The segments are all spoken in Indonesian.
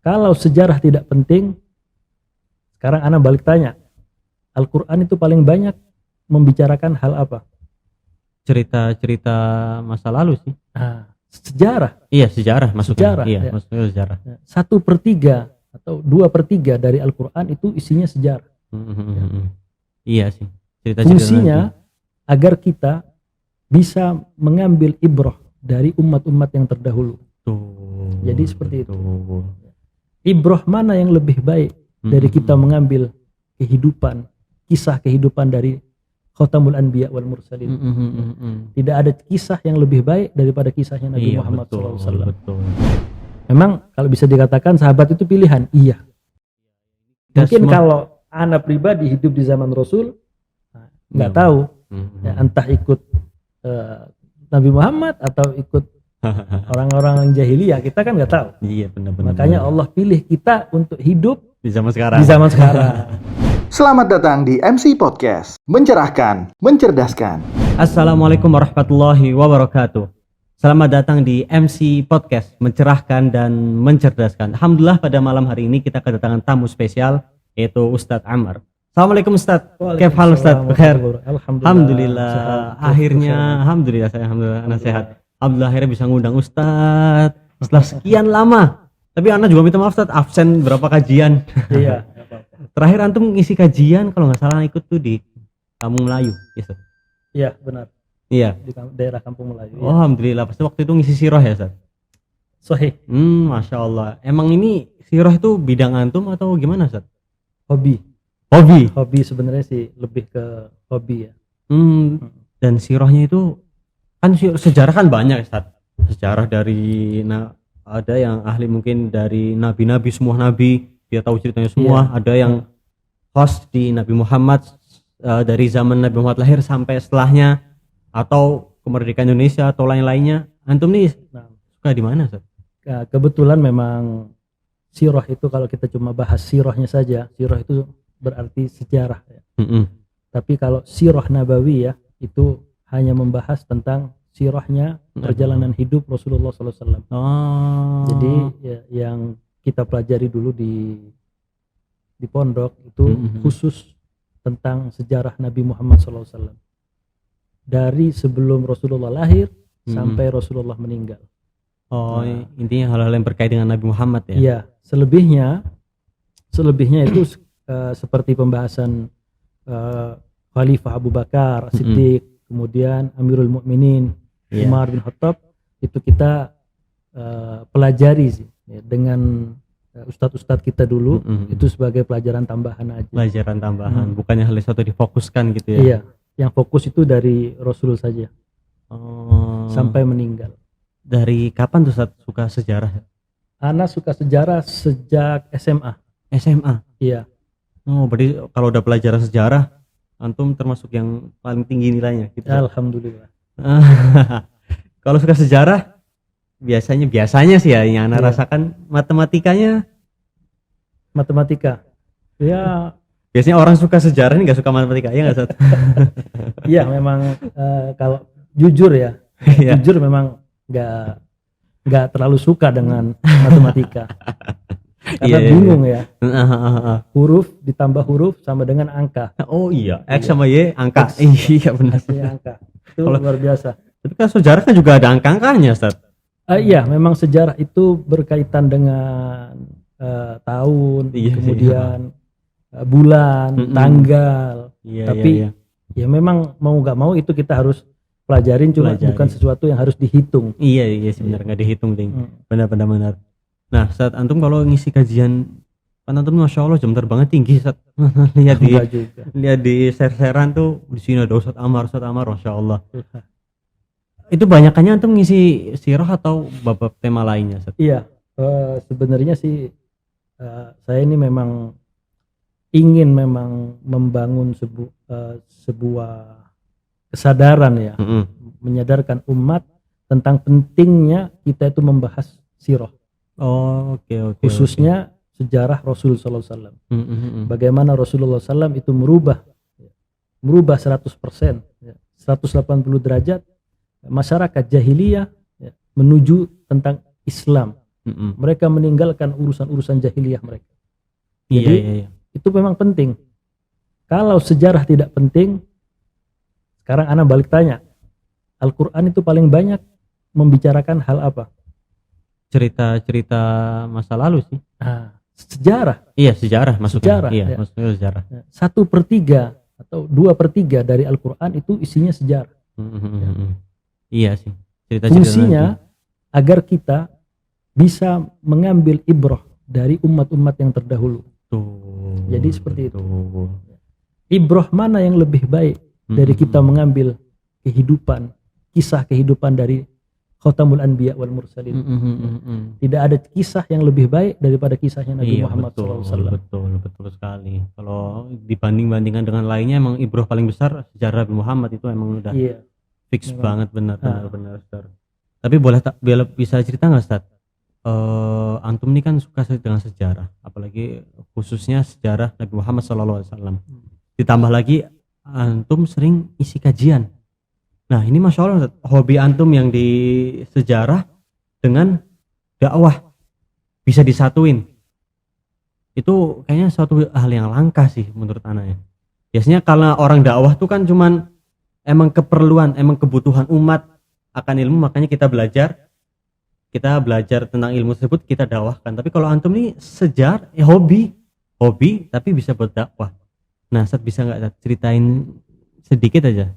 Kalau sejarah tidak penting, sekarang ana balik tanya, Al-Quran itu paling banyak membicarakan hal apa? Cerita-cerita masa lalu sih. Sejarah. Iya, sejarah masuknya. Sejarah, Iya, ya. masuknya sejarah. 1/3 atau 2/3 dari Al-Quran itu isinya sejarah. Iya sih. Cerita-cerita Fungsinya agar kita bisa mengambil ibrah dari umat-umat yang terdahulu. Jadi seperti itu. Ibrah mana yang lebih baik dari kita mengambil kehidupan, kisah kehidupan dari Khatamul Anbiya wal Mursalin. Tidak ada kisah yang lebih baik daripada kisahnya Nabi Muhammad SAW. Memang kalau bisa dikatakan sahabat itu pilihan, iya. Mungkin kalau anak pribadi hidup di zaman Rasul, nggak tahu, ya, entah ikut Nabi Muhammad atau ikut orang-orang jahiliyah, kita kan nggak tahu. Iya, benar-benar. Makanya Allah pilih kita untuk hidup di zaman sekarang. Selamat datang di MC Podcast, mencerahkan, mencerdaskan. Assalamualaikum warahmatullahi wabarakatuh. Selamat datang di MC Podcast, mencerahkan dan mencerdaskan. Alhamdulillah pada malam hari ini kita kedatangan tamu spesial, yaitu Ustadz Ammar. Assalamualaikum Ustadz. Khair hal Ustadz? Khair. Alhamdulillah. Akhirnya, alhamdulillah saya anak sehat. Alhamdulillah akhirnya bisa ngundang Ustadz setelah sekian lama. Tapi Ana juga minta maaf Ustadz, absen berapa kajian. Iya. Terakhir antum ngisi kajian kalau nggak salah ikut tuh di Kampung Melayu, ya Ustadz? Iya benar. Iya. Di daerah Kampung Melayu. Oh, alhamdulillah. Pasti waktu itu ngisi sirah ya Ustadz? Sahih. Masya Allah. Emang ini sirah itu bidang antum atau gimana Ustadz? Hobi sebenarnya sih, lebih ke hobi ya. Dan sirahnya itu kan sejarah kan banyak Ustadz. Sejarah dari ada yang ahli mungkin dari nabi-nabi, semua nabi dia tahu ceritanya semua. Ada yang host di Nabi Muhammad, dari zaman Nabi Muhammad lahir sampai setelahnya, atau kemerdekaan Indonesia atau lain-lainnya. Antum nih suka di mana Ustadz? Kebetulan memang sirah itu, kalau kita cuma bahas sirahnya saja, sirah itu berarti sejarah ya. Tapi kalau sirah nabawiyah itu hanya membahas tentang sirahnya perjalanan hidup Rasulullah SAW. Jadi ya, yang kita pelajari dulu di pondok itu khusus tentang sejarah Nabi Muhammad SAW dari sebelum Rasulullah lahir sampai Rasulullah meninggal. Intinya hal-hal yang berkait dengan Nabi Muhammad ya. Iya, selebihnya itu seperti pembahasan Khalifah Abu Bakar Siddiq, kemudian Amirul Mukminin Umar bin Khattab, itu kita pelajari sih ya, dengan ustadz-ustadz kita dulu. Itu sebagai pelajaran tambahan aja. Pelajaran tambahan, bukannya hal satu difokuskan gitu ya. Iya, yang fokus itu dari Rasul saja sampai meninggal. Dari kapan tuh Ustadz suka sejarah? Ana suka sejarah sejak SMA. Iya. Berarti kalau udah pelajaran sejarah, antum termasuk yang paling tinggi nilainya gitu. Alhamdulillah. Kalau suka sejarah, biasanya sih ya yang Ana rasakan matematika. Ya. Biasanya orang suka sejarah ini nggak suka matematika, ya nggak Ustadz? Iya, memang kalau jujur ya, jujur memang nggak terlalu suka dengan matematika. Karena bingung ya. Huruf ditambah huruf sama dengan angka. Oh iya, X sama Y angka. Iya benar. Angka. Itu luar biasa. Tapi kan sejarah kan juga ada angka-angkanya, Ustaz. Iya, memang sejarah itu berkaitan dengan tahun, kemudian bulan, tanggal. Tapi ya memang mau nggak mau itu kita harus pelajarin, cuma bukan sesuatu yang harus dihitung. Iya sebenarnya nggak dihitung, Ding. Benar. Nah, saat antum kalau ngisi kajian, kan antum Masya Allah jam terbangnya tinggi, Ustaz. lihat di share-sharean tuh, di sini ada Ustadz Ammar, Masya Allah. Itu banyakannya antum ngisi sirah atau bab tema lainnya, Ustaz? Iya, sebenarnya sih saya ini memang ingin membangun sebuah kesadaran ya, menyadarkan umat tentang pentingnya kita itu membahas sirah. Oke. Khususnya sejarah Rasul Sallallahu Alaihi Wasallam. Bagaimana Rasulullah SAW itu merubah 100%, 180 derajat masyarakat jahiliyah menuju tentang Islam, Mereka meninggalkan urusan-urusan jahiliyah mereka. Iya, Jadi iya. itu memang penting. Kalau sejarah tidak penting, sekarang ana balik tanya, Al-Quran itu paling banyak membicarakan hal apa? Cerita-cerita masa lalu sih. Nah, sejarah. Iya, sejarah maksudnya. Sejarah, Iya, ya. maksudnya sejarah. 1/3 atau 2/3 dari Al-Quran itu isinya sejarah. Iya sih. Cerita-cerita Fungsinya agar kita bisa mengambil ibrah dari umat-umat yang terdahulu. Jadi seperti itu. Ibrah mana yang lebih baik dari kita mengambil kehidupan, kisah kehidupan dari Khatamul Anbiya wal Mursalin. Tidak ada kisah yang lebih baik daripada kisahnya Nabi Muhammad SAW. Betul sekali. Kalau dibanding-bandingkan dengan lainnya, emang ibrah paling besar sejarah Nabi Muhammad itu emang udah fix banget, benar. Ustaz. Tapi boleh bisa cerita nggak, Ustaz? Antum ini kan suka dengan sejarah, apalagi khususnya sejarah Nabi Muhammad SAW. Ditambah lagi antum sering isi kajian. Nah, ini Masya Allah, hobi antum yang di sejarah dengan dakwah bisa disatuin. Itu kayaknya suatu hal yang langka sih menurut ana ya. Biasanya kalau orang dakwah tuh kan cuman emang keperluan, emang kebutuhan umat akan ilmu, makanya kita belajar tentang ilmu tersebut, kita dakwahkan. Tapi kalau antum ini sejarah, hobi tapi bisa berdakwah. Nah, Ustaz bisa nggak ceritain sedikit aja?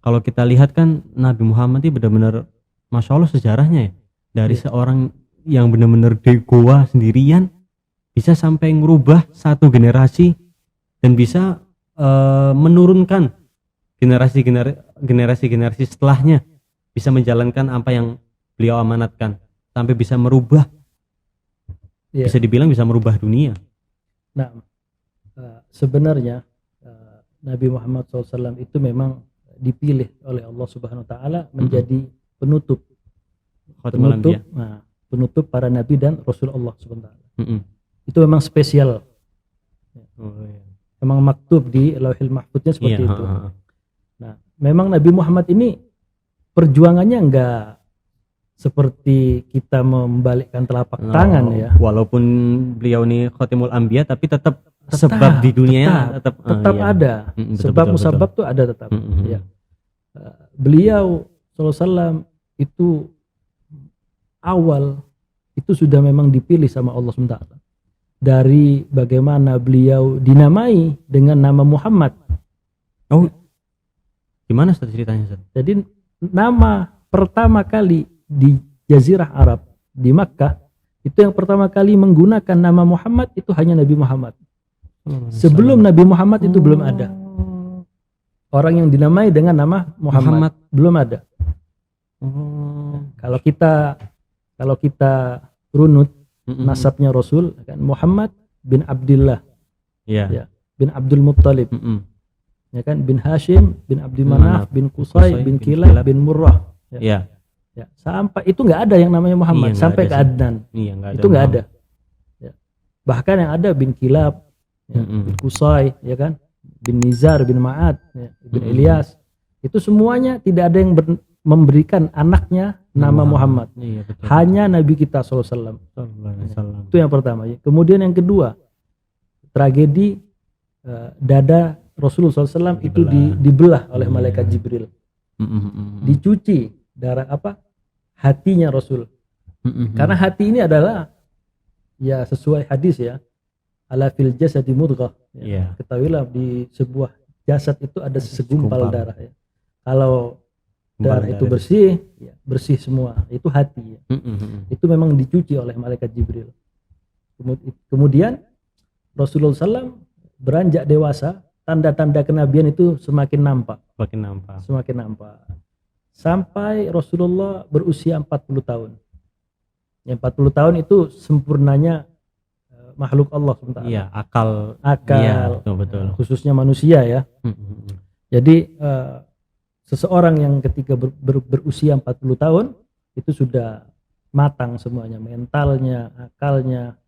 Kalau kita lihat kan Nabi Muhammad ini benar-benar Masya Allah sejarahnya ya, dari seorang yang benar-benar di goa sendirian bisa sampai ngerubah satu generasi dan bisa menurunkan generasi setelahnya, bisa menjalankan apa yang beliau amanatkan sampai bisa merubah, bisa dibilang bisa merubah dunia. Nah, sebenarnya Nabi Muhammad SAW itu memang dipilih oleh Allah Subhanahu Wa Taala menjadi penutup para nabi dan Rasul Allah Subhanahu Wa Taala. Itu memang spesial. Memang maktub di Lauhil Mahfudnya seperti itu. Nah, memang Nabi Muhammad ini perjuangannya enggak seperti kita membalikkan telapak tangan ya. Walaupun beliau ini Khatimul Anbiya, tapi tetap sebab di dunia tetap ada. Sebab musabab tuh ada tetap. Ya. Beliau SAW itu awal itu sudah memang dipilih sama Allah SWT. Dari bagaimana beliau dinamai dengan nama Muhammad. Oh, gimana ceritanya? Jadi nama pertama kali di Jazirah Arab di Makkah itu yang pertama kali menggunakan nama Muhammad itu hanya Nabi Muhammad. Sebelum Nabi Muhammad itu belum ada orang yang dinamai dengan nama Muhammad. Belum ada. Kalau kita runut nasabnya Rasul kan Muhammad bin Abdullah, ya, bin Abdul Muttalib, ya kan, bin Hashim, bin Abdi Manaf, bin Qusay, bin Kilab, bin Murrah. Ya. Sampai itu nggak ada yang namanya Muhammad, sampai ke Adnan. Itu nggak ada. Ya. Bahkan yang ada bin Kilab, bin Qusay, ya kan, bin Nizar, bin Ma'ad, ya, bin Ilyas. Itu semuanya tidak ada yang memberikan anaknya nama Muhammad. Hanya Nabi kita SAW. Itu yang pertama. Kemudian yang kedua, tragedi dada Rasulullah SAW itu dibelah oleh malaikat Jibril. Dicuci darah hatinya Rasul. Karena hati ini adalah ya sesuai hadis ya, ala fil jasadi mudghah. Ketahuilah di sebuah jasad itu ada segumpal darah ya. Kalau darah itu bersih semua, itu hati ya. Itu memang dicuci oleh malaikat Jibril. Kemudian Rasulullah SAW beranjak dewasa, tanda-tanda kenabian itu semakin nampak. Sampai Rasulullah berusia 40 tahun. Yang 40 tahun itu sempurnanya makhluk Allah SWT. Iya, akal. Ya, betul. Khususnya manusia ya. Jadi seseorang yang ketika berusia 40 tahun itu sudah matang semuanya, mentalnya, akalnya.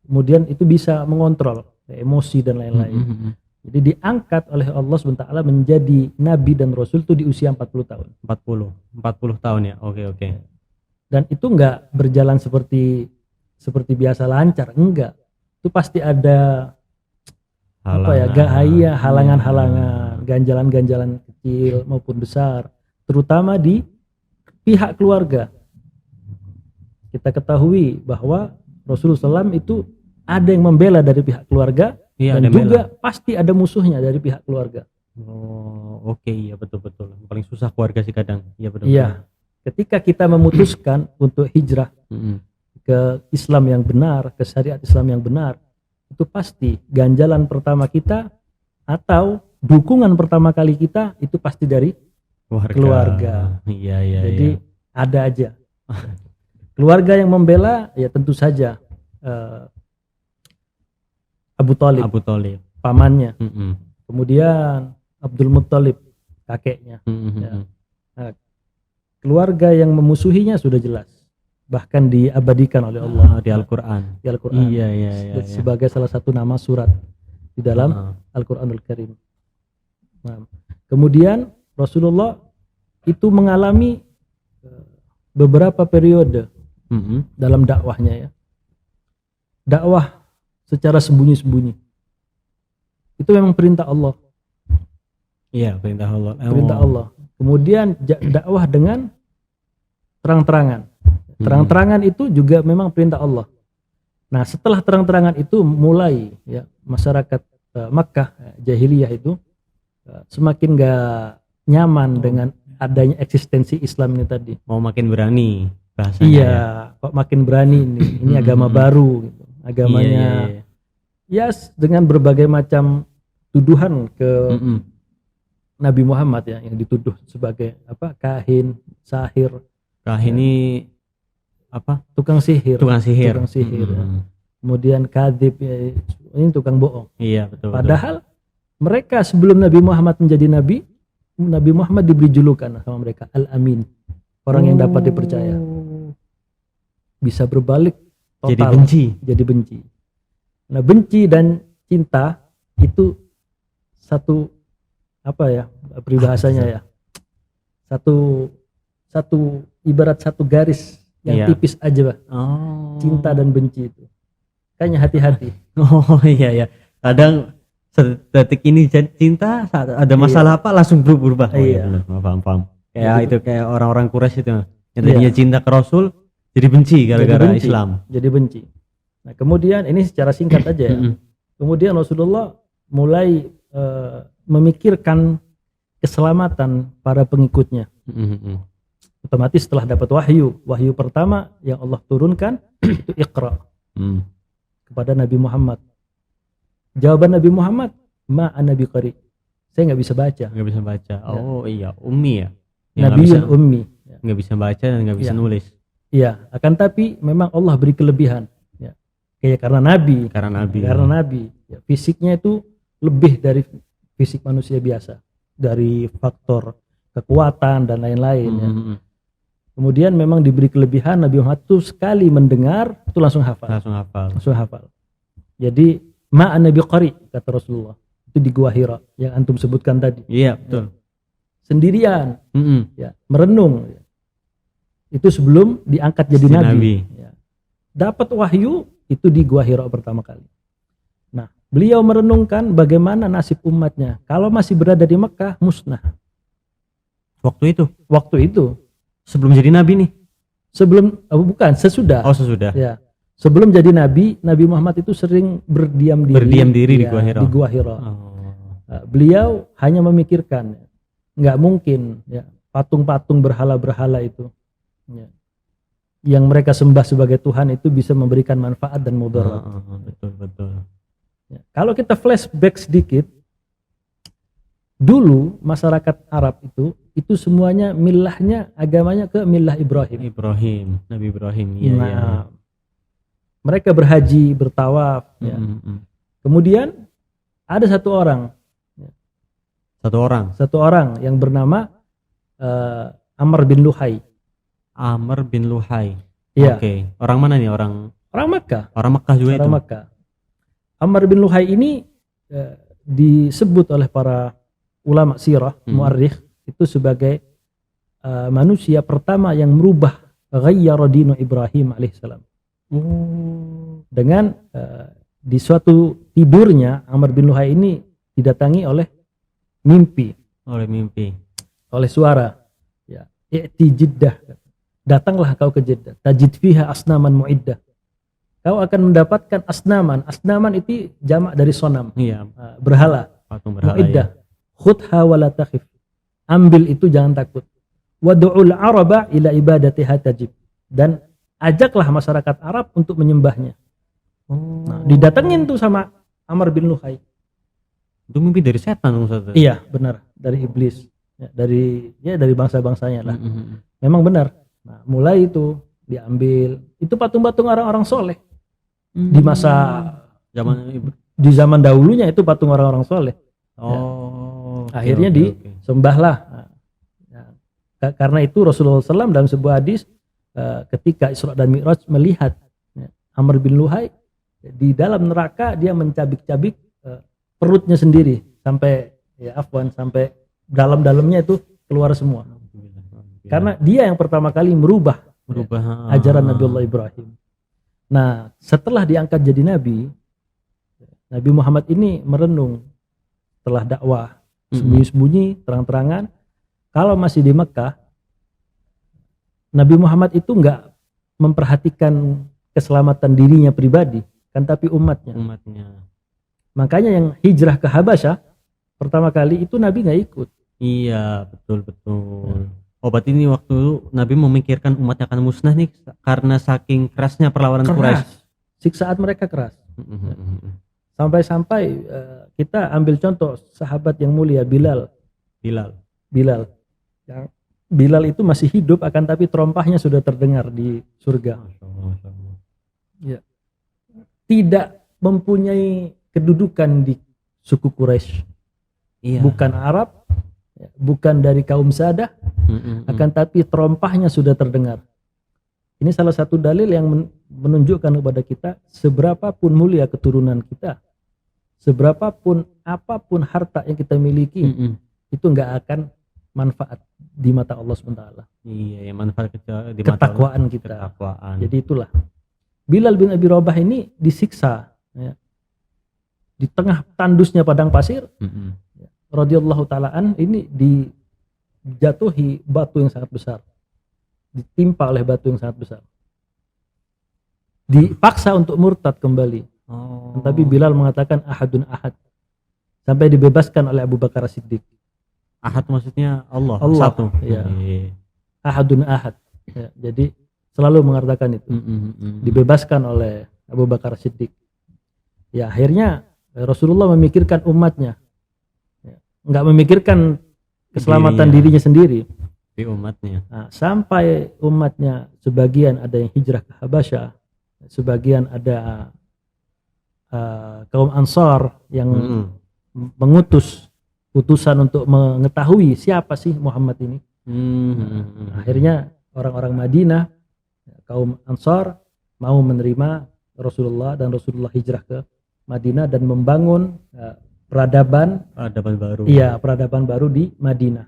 Kemudian itu bisa mengontrol emosi dan lain-lain. Jadi diangkat oleh Allah SWT menjadi nabi dan rasul itu di usia 40 tahun. 40 tahun ya. Oke. Dan itu enggak berjalan seperti biasa lancar, enggak. Itu pasti ada halangan-halangan, ganjalan-ganjalan kecil maupun besar, terutama di pihak keluarga. Kita ketahui bahwa Rasulullah SAW itu ada yang membela dari pihak keluarga, dan juga pasti ada musuhnya dari pihak keluarga. Oh, oke, iya betul-betul. Paling susah keluarga sih kadang. Iya betul. Iya. Ketika kita memutuskan untuk hijrah ke Islam yang benar, ke syariat Islam yang benar, itu pasti ganjalan pertama kita atau dukungan pertama kali kita itu pasti dari keluarga. Iya. Jadi ada aja. Keluarga yang membela ya tentu saja Abu Thalib, pamannya. Kemudian Abdul Muttalib, kakeknya. Ya. Nah, keluarga yang memusuhinya sudah jelas, bahkan diabadikan oleh Allah di Al-Quran. Iya. Sebagai salah satu nama surat di dalam Al-Quranul Karim. Nah, kemudian Rasulullah itu mengalami beberapa periode dalam dakwahnya ya. Dakwah secara sembunyi-sembunyi. Itu memang perintah Allah. Iya, perintah Allah. Perintah Allah. Kemudian dakwah dengan terang-terangan. Terang-terangan itu juga memang perintah Allah. Nah, setelah terang-terangan itu mulai ya masyarakat Makkah jahiliyah itu semakin gak nyaman dengan adanya eksistensi Islam ini tadi. Mau makin berani bahasanya. Iya, kok makin berani ini agama baru gitu. Agamanya ya dengan berbagai macam tuduhan ke Nabi Muhammad ya, yang dituduh sebagai kahin, sahir. Kahin ini tukang sihir ya. Kemudian kadhib ya, ini tukang bohong. Iya betul. Padahal mereka sebelum Nabi Muhammad menjadi nabi, Nabi Muhammad diberi julukan sama mereka Al-Amin, orang yang dapat dipercaya. Bisa berbalik total jadi benci. Nah, benci dan cinta itu satu peribahasanya ya, satu ibarat satu garis yang tipis aja Pak. Cinta dan benci itu kayaknya hati-hati. Iya kadang detik ini cinta, saat ada masalah apa langsung berubah. Paham kayak orang-orang Quraisy itu yang tadinya cinta ke Rasul jadi benci gara-gara Islam. Jadi benci. Nah, kemudian ini secara singkat aja ya. Kemudian Rasulullah mulai memikirkan keselamatan para pengikutnya. Otomatis setelah dapat wahyu pertama yang Allah turunkan itu Iqra kepada Nabi Muhammad. Jawaban Nabi Muhammad, ma ana biqari. Saya nggak bisa baca. Iya, ummi ya. Nabiun ummi. Nggak bisa baca dan nggak bisa nulis. Iya, akan tapi memang Allah beri kelebihan. Ya. Kayak karena Nabi. Ya, fisiknya itu lebih dari fisik manusia biasa, dari faktor kekuatan dan lain-lain. Ya. Kemudian memang diberi kelebihan, Nabi Muhammad itu sekali mendengar itu langsung hafal. Jadi ma'ana biqari kata Rasulullah. Itu di Gua Hira yang antum sebutkan tadi. Iya, betul. Sendirian. Ya, merenung. Ya. Itu sebelum diangkat jadi nabi. Ya. Dapat wahyu itu di Gua Hira pertama kali. Nah, beliau merenungkan bagaimana nasib umatnya kalau masih berada di Mekah musnah. Waktu itu sebelum jadi nabi nih. Sesudah. Sesudah. Ya. Sebelum jadi nabi, Nabi Muhammad itu sering berdiam diri di Gua Hira. Di Gua Hira. Beliau hanya memikirkan, nggak mungkin ya patung-patung berhala-berhala itu ya, yang mereka sembah sebagai Tuhan itu bisa memberikan manfaat dan mudarat. Betul. Ya. Kalau kita flashback sedikit, dulu masyarakat Arab itu semuanya milahnya, agamanya ke milah Ibrahim. Nabi Ibrahim. Iya. Mereka berhaji, bertawaf. Ya. Kemudian ada satu orang yang bernama Amr bin Luhai. Iya. Oke. Orang mana nih? Orang Makkah. Orang Makkah juga itu. Makkah. Amr bin Luhai ini disebut oleh para ulama sirah, muarrikh itu sebagai manusia pertama yang merubah ghayyara dinu Ibrahim alaihissalam. Dengan di suatu tidurnya Amr bin Luhai ini didatangi oleh mimpi, oleh suara, ya, i'ti Jiddah, datanglah kau ke Jeddah, tajid fiha asnaman mu'iddah, kau akan mendapatkan asnaman. Asnaman itu jamak dari sonam, berhala, patung berhala, mu'iddah, khudha wala takhif, ambil itu jangan takut, wadu'ul araba ila ibadatiha tajib, dan ajaklah masyarakat Arab untuk menyembahnya. Nah, didatengin tuh sama Amr bin Luhai. Itu mimpi dari setan, Ustaz? Iya, benar, dari iblis, ya, dari bangsa-bangsanya lah. Memang benar. Nah, mulai itu diambil. Itu patung-patung orang-orang soleh di masa di zaman dahulunya, itu patung orang-orang soleh. Akhirnya disembahlah. Nah, karena itu Rasulullah SAW dalam sebuah hadis, ketika Isra dan Mi'raj melihat Amr bin Luhai di dalam neraka, dia mencabik-cabik perutnya sendiri sampai sampai dalam-dalamnya itu keluar semua. Karena dia yang pertama kali merubah ajaran Nabiullah Ibrahim. Nah, setelah diangkat jadi nabi, Nabi Muhammad ini merenung setelah dakwah sembunyi-sembunyi, terang-terangan. Kalau masih di Mekah, Nabi Muhammad itu enggak memperhatikan keselamatan dirinya pribadi, kan, tapi umatnya. Makanya yang hijrah ke Habasyah pertama kali itu Nabi nggak ikut. Iya, betul. Berarti ini waktu Nabi memikirkan umatnya akan musnah nih karena saking kerasnya perlawanan Quraisy. Siksaan mereka keras. Sampai-sampai kita ambil contoh sahabat yang mulia Bilal. Yang Bilal itu masih hidup, akan tapi terompahnya sudah terdengar di surga. Ya. Tidak mempunyai kedudukan di suku Quraisy. Bukan Arab, bukan dari kaum Sadah, akan tapi terompahnya sudah terdengar. Ini salah satu dalil yang menunjukkan kepada kita seberapapun mulia keturunan kita, seberapapun apapun harta yang kita miliki, itu enggak akan manfaat di mata Allah SWT. Iya, manfaat di mata ketakwaan kita. Jadi itulah Bilal bin Abi Rabah ini disiksa, ya, di tengah tandusnya padang pasir. Radhiyallahu ta'alaan ini dijatuhi batu yang sangat besar, ditimpa oleh batu yang sangat besar, dipaksa untuk murtad kembali. Tapi Bilal mengatakan ahadun ahad, sampai dibebaskan oleh Abu Bakar Siddiq. Ahad maksudnya Allah satu. Ya. Ahadun ahad, ya, jadi selalu mengatakan itu. Dibebaskan oleh Abu Bakar Siddiq. Ya, akhirnya Rasulullah memikirkan umatnya, nggak memikirkan keselamatan dirinya sendiri, di umatnya. Nah, sampai umatnya sebagian ada yang hijrah ke Habasyah, sebagian ada kaum Ansar yang mengutus utusan untuk mengetahui siapa sih Muhammad ini. Akhirnya orang-orang Madinah, kaum Ansar, mau menerima Rasulullah, dan Rasulullah hijrah ke Madinah dan membangun peradaban baru. Iya, peradaban baru di Madinah.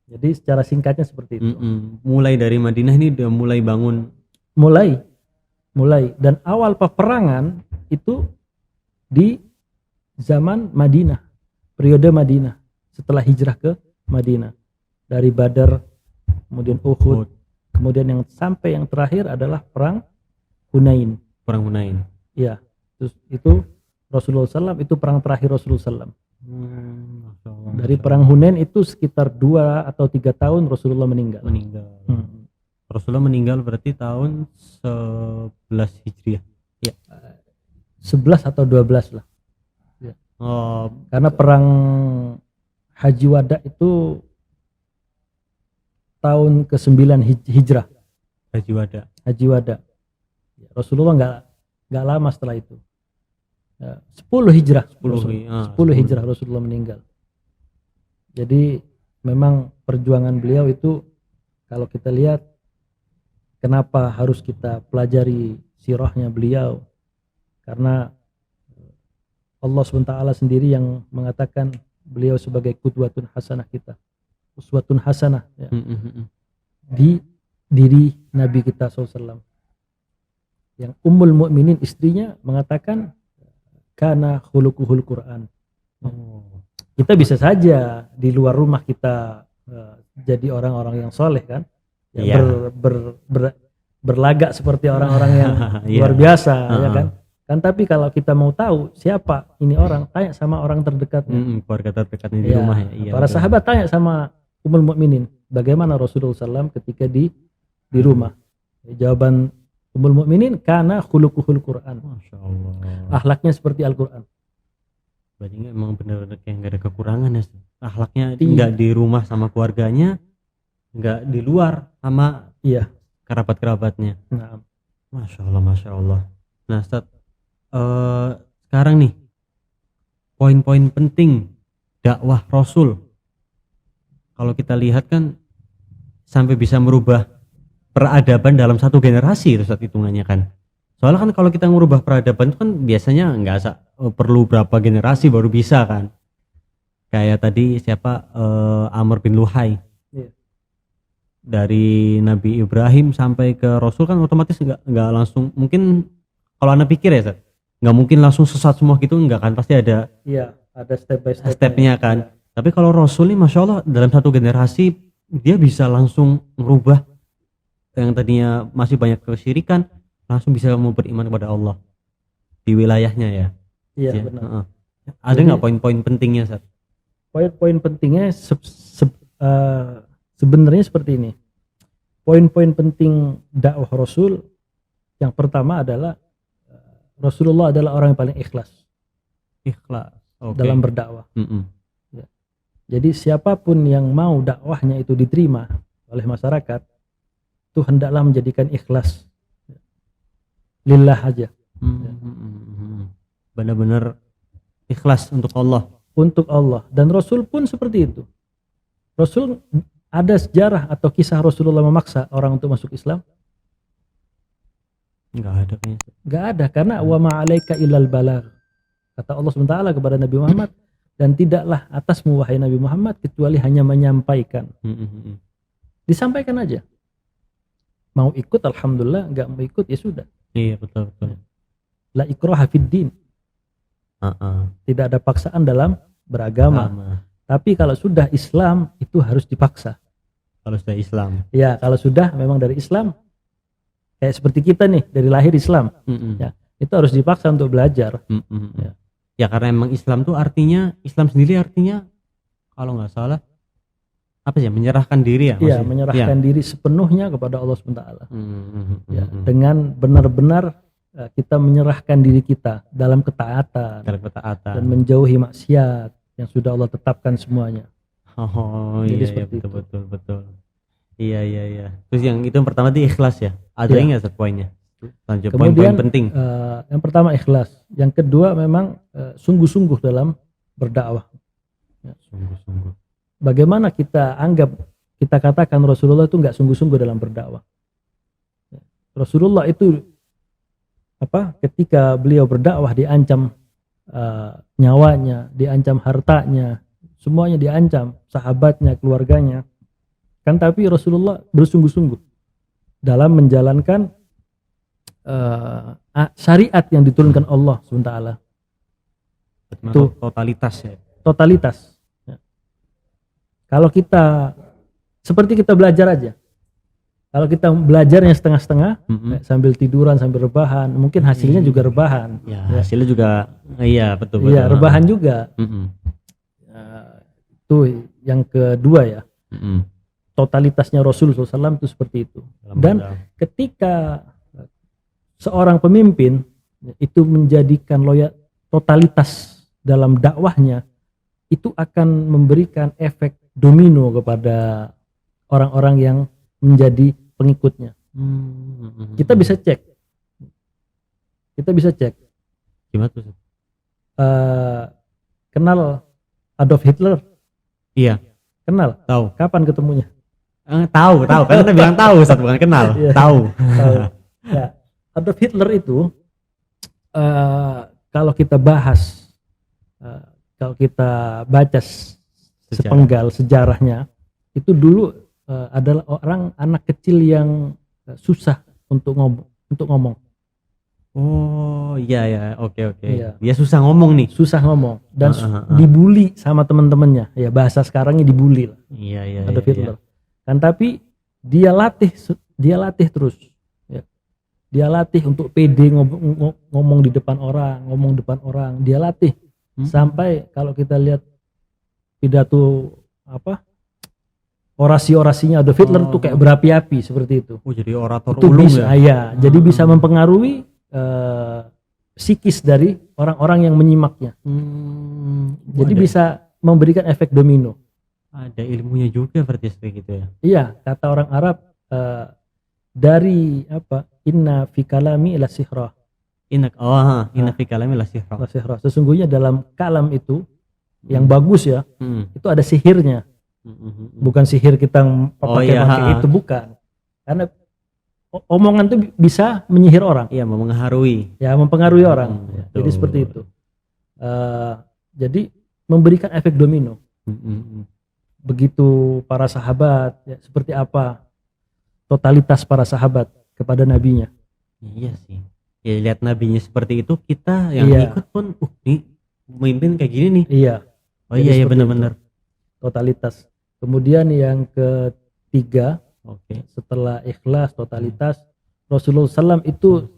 Jadi secara singkatnya seperti itu. Mulai dari Madinah ini udah mulai bangun. Mulai dan awal peperangan itu di zaman Madinah, periode Madinah, setelah hijrah ke Madinah. Dari Badar, kemudian Uhud, kemudian yang sampai yang terakhir adalah perang Hunain. Iya, terus itu Rasulullah SAW, itu perang terakhir Rasulullah SAW. Dari perang Hunain itu sekitar 2 atau 3 tahun Rasulullah meninggal. Rasulullah meninggal berarti tahun 11 Hijriah. Ya. 11 atau 12 lah. Ya. Karena perang Haji Wada itu tahun ke-9 Hijrah. Haji Wada. Rasulullah nggak lama setelah itu. 10 hijrah Rasulullah meninggal. Jadi memang perjuangan beliau itu, kalau kita lihat kenapa harus kita pelajari sirahnya beliau, karena Allah SWT sendiri yang mengatakan beliau sebagai qudwatun hasanah kita, uswatun hasanah, ya. diri Nabi kita SAW. Yang Ummul Mukminin istrinya mengatakan kana khuluquhul Quran. Kita bisa saja di luar rumah kita jadi orang-orang yang soleh kan, ya, berlagak seperti orang-orang yang luar biasa, ya kan. Kan tapi kalau kita mau tahu siapa ini orang, tanya sama orang terdekatnya, keluarga terdekatnya di rumah ya. Iya, para sahabat tanya sama Ummul Mukminin, bagaimana Rasulullah SAW ketika di rumah. Jawaban Ummul Mukminin kana khuluquhul Quran. Masya Allah. Akhlaknya seperti Al-Quran. Berarti emang benar-benar kayak nggak ada kekurangan ya. Akhlaknya nggak di rumah sama keluarganya, nggak di luar sama kerabat-kerabatnya. Nah. Masya Allah. Nah, Ustaz, sekarang nih poin-poin penting dakwah Rasul. Kalau kita lihat kan sampai bisa merubah peradaban dalam satu generasi itu saat hitungannya kan. Soalnya kan kalau kita merubah peradaban itu kan biasanya nggak perlu berapa generasi baru bisa kan. Kayak tadi siapa Amr bin Luhai. Dari Nabi Ibrahim sampai ke Rasul kan otomatis nggak langsung, mungkin kalau Anda pikir ya Ustaz, nggak mungkin langsung sesat semua gitu, nggak kan, pasti ada ada step by stepnya kan. Tapi kalau Rasul ini Masya Allah dalam satu generasi dia bisa langsung merubah yang tadinya masih banyak kesyirikan, langsung bisa mau beriman kepada Allah di wilayahnya ya. Iya benar. Ada nggak poin-poin pentingnya Ustaz? Poin-poin pentingnya sebenarnya seperti ini. Poin-poin penting dakwah Rasul yang pertama adalah Rasulullah adalah orang yang paling ikhlas dalam berdakwah. Ya. Jadi siapapun yang mau dakwahnya itu diterima oleh masyarakat, itu hendaklah menjadikan ikhlas lillah aja. Benar-benar ikhlas untuk Allah. Dan Rasul pun seperti itu. Rasul, ada sejarah atau kisah Rasulullah memaksa orang untuk masuk Islam? Enggak ada kayaknya. Enggak ada, karena wa ma'alaika illal balagh. Kata Allah SWT kepada Nabi Muhammad, dan tidaklah atasmu wahai Nabi Muhammad kecuali hanya menyampaikan. Disampaikan aja. Mau ikut alhamdulillah, enggak mau ikut ya sudah. Iya, betul. La ikraha fid din. Tidak ada paksaan dalam beragama. Tapi kalau sudah Islam itu harus dipaksa. Kalau sudah Islam. Ya, kalau sudah memang dari Islam, kayak seperti kita nih dari lahir Islam, ya itu harus dipaksa untuk belajar. Ya karena emang Islam tuh artinya, Islam sendiri artinya kalau nggak salah apa sih, menyerahkan diri ya? Iya, menyerahkan diri sepenuhnya kepada Allah SWT. Ya, dengan benar-benar kita menyerahkan diri kita dalam ketaatan dan menjauhi maksiat yang sudah Allah tetapkan semuanya. Jadi seperti betul. Iya. Terus yang itu yang pertama itu ikhlas ya. Ada nggak set poinnya? Lanjut poin-poin penting. Yang pertama ikhlas. Yang kedua memang sungguh-sungguh dalam berdakwah. Ya. Sungguh-sungguh. Bagaimana kita katakan Rasulullah itu nggak sungguh-sungguh dalam berdakwah. Ya. Rasulullah itu ketika beliau berdakwah diancam nyawanya, diancam hartanya, semuanya diancam, sahabatnya, keluarganya. Kan tapi Rasulullah bersungguh-sungguh dalam menjalankan syariat yang diturunkan Allah SWT. Itu totalitas ya. Totalitas. Ya. Kalau kita seperti kita belajar aja. Kalau kita belajarnya setengah-setengah, sambil tiduran, sambil rebahan, mungkin hasilnya juga rebahan. Ya, hasilnya juga, iya betul. Iya, rebahan juga. Itu yang kedua ya. Totalitasnya Rasulullah SAW itu seperti itu. Dan ketika seorang pemimpin itu menjadikan totalitas dalam dakwahnya, itu akan memberikan efek domino kepada orang-orang yang menjadi pengikutnya. Kita bisa cek. Gimana tuh? Kenal Adolf Hitler? Iya. Kenal? Tahu. Kapan ketemunya? Tahu. Kan Anda bilang tahu, Ustaz, bukan kenal. Tahu. Ya. Adolf Hitler itu kalau kita bahas, kalau kita baca sepenggal sejarahnya, itu dulu adalah anak kecil yang susah untuk ngomong. Oh iya ya, oke. Iya. Dia susah ngomong nih. Susah ngomong dan dibully sama teman-temannya. Ya bahasa sekarangnya dibully lah. Iya. Adolf Hitler. Kan tapi dia latih terus. Ya. Dia latih untuk pede ngomong di depan orang, Dia latih sampai kalau kita lihat pidato orasi-orasinya Adolf Hitler tuh kayak berapi-api seperti itu. Oh, jadi orator Itu ulung bisa, ya. Jadi bisa mempengaruhi psikis dari orang-orang yang menyimaknya. Jadi bisa memberikan efek domino. Ada ilmunya juga berarti kayak gitu ya. Iya, kata orang Arab dari inna fi kalami la sihra. Inna fi kalami la sihra. Sesungguhnya dalam kalam itu yang bagus ya, itu ada sihirnya. Bukan sihir kita pakai itu, bukan. Karena omongan itu bisa menyihir orang. Iya, mempengaruhi. Ya, mempengaruhi orang. Jadi seperti itu. Jadi memberikan efek domino. Begitu para sahabat, ya, seperti apa totalitas para sahabat kepada nabinya. Iya sih. Ya, lihat nabinya seperti itu, kita yang ikut pun nih pemimpin kayak gini nih. Iya. Oh iya benar-benar. Totalitas. Kemudian yang ketiga, setelah ikhlas, totalitas, Rasulullah SAW itu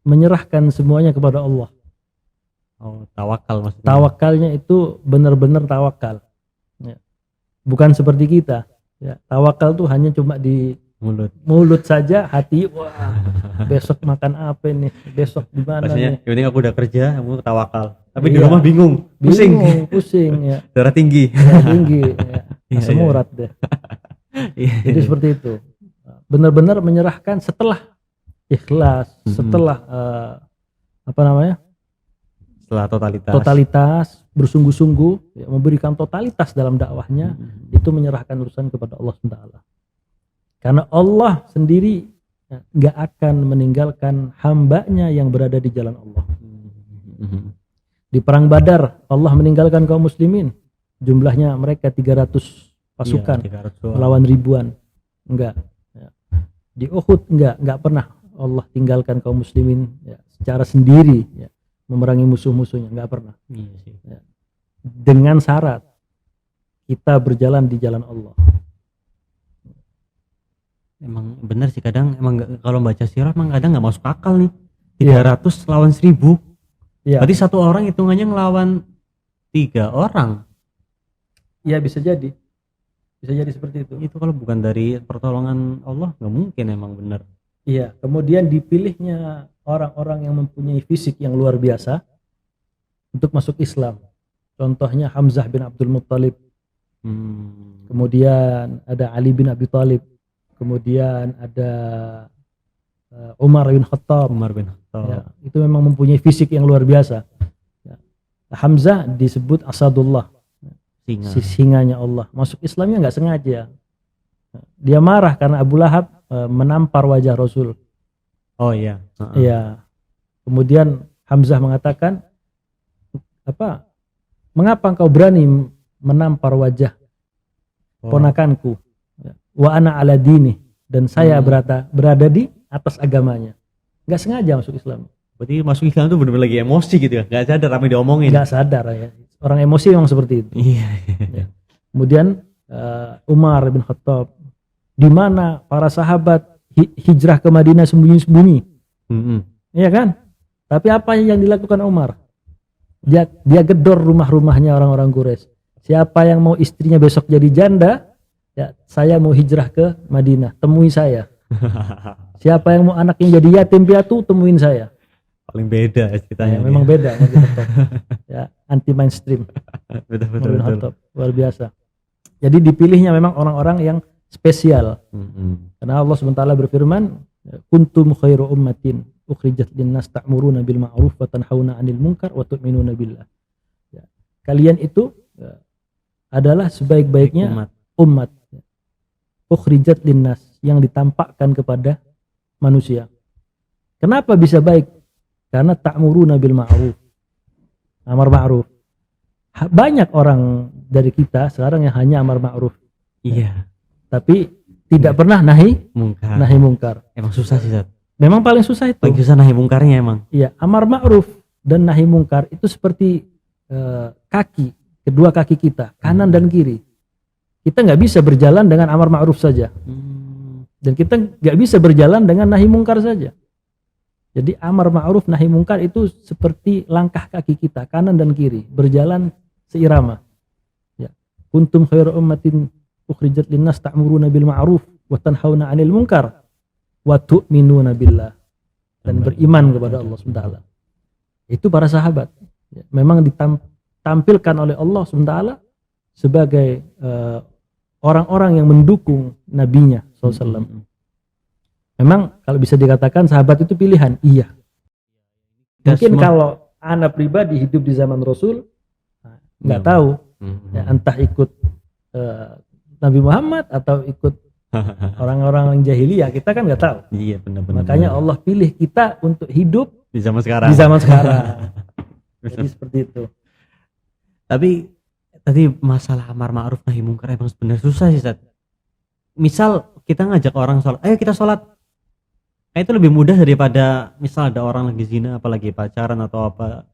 menyerahkan semuanya kepada Allah. Oh, tawakal maksudnya. Tawakalnya itu benar-benar tawakal. Ya. Bukan seperti kita. Ya, tawakal tuh hanya cuma di mulut saja, hati besok makan apa nih, besok di mana nih. Yang penting aku udah kerja, aku tawakal. Tapi di rumah bingung, pusing ya. Darah tinggi. Ya. Asam urat deh. Jadi seperti itu. Benar-benar menyerahkan setelah ikhlas, setelah setelah totalitas, bersungguh-sungguh, ya, memberikan totalitas dalam dakwahnya, itu menyerahkan urusan kepada Allah SWT. Karena Allah sendiri nggak akan meninggalkan hambanya yang berada di jalan Allah. Di perang Badar Allah meninggalkan kaum muslimin, jumlahnya mereka 300 pasukan, 300 melawan ribuan. Enggak. Ya. Di Uhud enggak pernah Allah tinggalkan kaum muslimin ya, secara sendiri ya, memerangi musuh-musuhnya, enggak pernah. Iya sih. Ya. Dengan syarat kita berjalan di jalan Allah. Emang benar sih, kadang emang kalau baca sirah emang kadang nggak masuk akal nih. 300 lawan 1000. Ya. Berarti satu orang hitungannya ngelawan 3 orang. Iya, bisa jadi seperti itu. Itu kalau bukan dari pertolongan Allah nggak mungkin, emang benar. Iya, kemudian dipilihnya orang-orang yang mempunyai fisik yang luar biasa untuk masuk Islam. Contohnya Hamzah bin Abdul Muttalib. Kemudian ada Ali bin Abi Thalib. Kemudian ada Umar bin Khattab. Ya, itu memang mempunyai fisik yang luar biasa. Ya. Hamzah disebut Asadullah, singanya Allah. Masuk Islamnya nggak sengaja. Dia marah karena Abu Lahab menampar wajah Rasul. Oh iya. Iya. Kemudian Hamzah mengatakan, mengapa engkau berani menampar wajah ponakanku? Wa ana ala dini, dan saya berada di atas agamanya. Nggak sengaja masuk Islam. Berarti masuk Islam itu benar-benar lagi emosi gitu ya, nggak sadar apa yang diomongin. Nggak sadar ya, orang emosi memang seperti itu. Iya. Ya. Kemudian Umar bin Khattab, di mana para sahabat hijrah ke Madinah sembunyi-sembunyi, iya kan? Tapi apa yang dilakukan Umar? Dia gedor rumah-rumahnya orang-orang Quraisy. Siapa yang mau istrinya besok jadi janda, ya, saya mau hijrah ke Madinah, temui saya. Siapa yang mau anaknya jadi yatim piatu, temuin saya. Paling beda ceritanya. Ya, memang beda. Ya, anti mainstream. Betul. Luar biasa. Jadi dipilihnya memang orang-orang yang spesial. Karena Allah SWT berfirman, kuntum khairu ummatin ukhrijat linnas ta'muruna bil ma'ruf wa tanhauna 'anil munkar wa tu'minuna billah. Ya. Kalian itu adalah sebaik-baiknya umat. Ukhrijat linnas, yang ditampakkan kepada manusia. Kenapa bisa baik? Karena ta'muruna bil ma'ruf, amar ma'ruf. Banyak orang dari kita sekarang yang hanya amar ma'ruf. Iya. tapi tidak pernah nahi mungkar. Emang susah sih, Ustaz. Memang paling susah itu. Paling susah nahi mungkarnya emang. Iya, amar ma'ruf dan nahi mungkar itu seperti kedua kaki kita, kanan dan kiri. Kita nggak bisa berjalan dengan amar ma'ruf saja, dan kita nggak bisa berjalan dengan nahi mungkar saja. Jadi amar ma'ruf nahi mungkar itu seperti langkah kaki kita, kanan dan kiri, berjalan seirama. Ya. Kuntum khairu ummatin ukhrijat linnas ta'muruna bil ma'ruf wa tanhauna 'anil munkar wa tu'minuna billah, dan beriman kepada Allah SWT. Itu para sahabat. Ya, memang ditampilkan oleh Allah SWT sebagai orang-orang yang mendukung nabinya SAW. Memang kalau bisa dikatakan sahabat itu pilihan, iya. Mungkin kalau anak pribadi hidup di zaman Rasul, nggak tahu, ya, entah ikut Nabi Muhammad atau ikut orang-orang jahiliyah, kita kan nggak tahu. Iya, benar-benar. Makanya Allah pilih kita untuk hidup di zaman sekarang. Jadi seperti itu. Tapi tadi masalah amar ma'ruf nahi mungkar emang sebenarnya susah sih, Ustaz. Misal kita ngajak orang sholat, ayo kita sholat. Nah, itu lebih mudah daripada misal ada orang lagi zina, apalagi pacaran atau apa.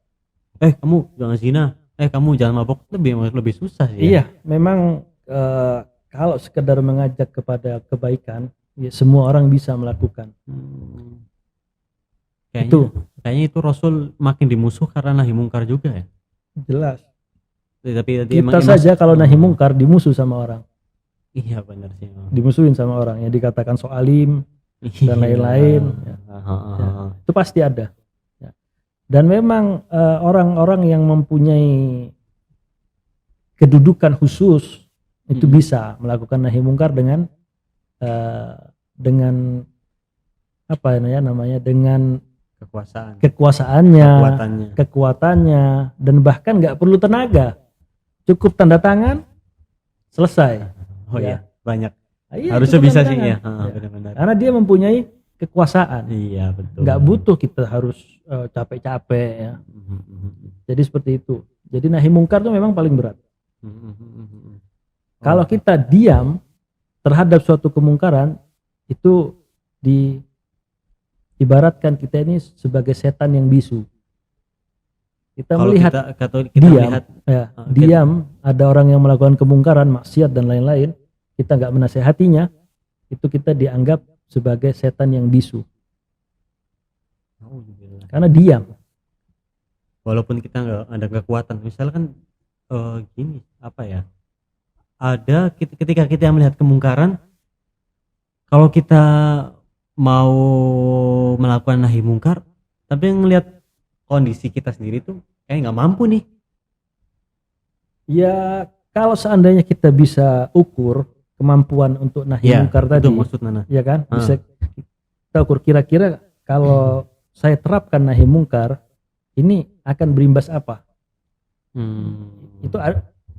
Kamu jangan zina, kamu jangan mabuk, lebih susah sih. Iya, memang kalau sekedar mengajak kepada kebaikan, ya semua orang bisa melakukan. Kayaknya itu Rasul makin dimusuh karena nahi mungkar juga ya. Jelas. Tapi kita saja kalau nahi mungkar dimusuh sama orang. Iya, benar sih. Dimusuhin sama orang, ya dikatakan soalim dan lain-lain. Ya. Itu pasti ada. Ya. Dan memang orang-orang yang mempunyai kedudukan khusus itu bisa melakukan nahi mungkar dengan apa namanya, dengan kekuatannya, dan bahkan nggak perlu tenaga, cukup tanda tangan selesai. Ya. Banyak. Harusnya bisa sih ya. Benar-benar. Karena dia mempunyai kekuasaan. Iya, betul. Nggak butuh kita harus capek-capek ya. Jadi seperti itu. Jadi nahi mungkar itu memang paling berat. Kalau kita diam terhadap suatu kemungkaran, itu ibaratkan kita ini sebagai setan yang bisu. Kita kalau melihat diam, ada orang yang melakukan kemungkaran, maksiat dan lain-lain, kita nggak menasehatinya, itu kita dianggap sebagai setan yang bisu. Karena diam. Walaupun kita nggak ada kekuatan, misalkan gini, apa ya? Ada ketika kita melihat kemungkaran, kalau kita mau melakukan nahi mungkar, tapi ngelihat kondisi kita sendiri tuh kayak nggak mampu nih. Ya, kalau seandainya kita bisa ukur kemampuan untuk nahi mungkar tadi, ya kan, bisa kita ukur kira-kira kalau saya terapkan nahi mungkar, ini akan berimbas apa?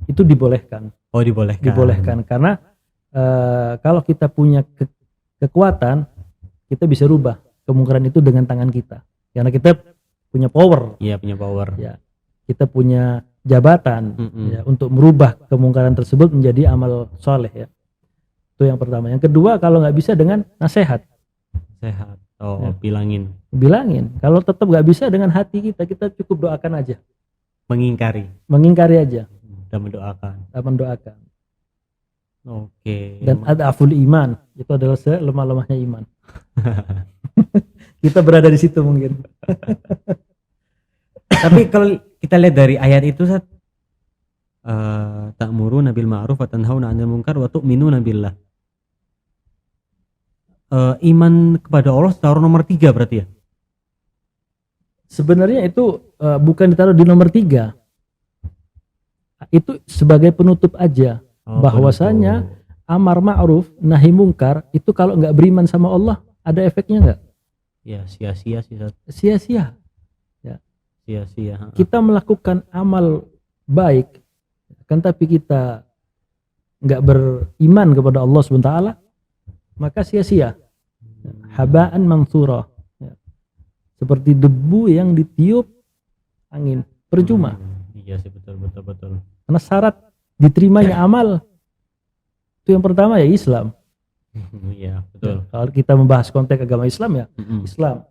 Itu dibolehkan. Dibolehkan karena kalau kita punya kekuatan, kita bisa rubah kemungkaran itu dengan tangan kita. Karena kita punya power. Iya, punya power. Ya. Kita punya jabatan ya, untuk merubah kemungkaran tersebut menjadi amal soleh ya. Itu yang pertama. Yang kedua, kalau nggak bisa dengan nasihat. Bilangin. Kalau tetap nggak bisa dengan hati kita cukup doakan aja. Mengingkari aja. Dan mendoakan. Oke. Dan ada aful iman, itu adalah selemah-lemahnya iman. Kita berada di situ mungkin. Tapi kalau kita lihat dari ayat itu, ta'muruna bil ma'ruf wa tanhauna 'anil munkar wa tu'minuna billah. Iman kepada Allah taruh nomor 3 berarti ya? Sebenarnya itu bukan ditaruh di nomor 3. Itu sebagai penutup aja. Bahwasanya amar ma'ruf nahi mungkar itu kalau nggak beriman sama Allah, ada efeknya nggak? Ya, sia-sia sih. Sia-sia. Ya. Sia-sia. Kita melakukan amal baik, kan tapi kita nggak beriman kepada Allah SWT, maka sia-sia. Haba'an mansura. Ya. Seperti debu yang ditiup angin, percuma. Iya sih, betul. Karena syarat diterimanya amal itu Itu yang pertama ya Islam. Iya, betul. Kalau kita membahas konteks agama Islam ya Mm-mm. Islam.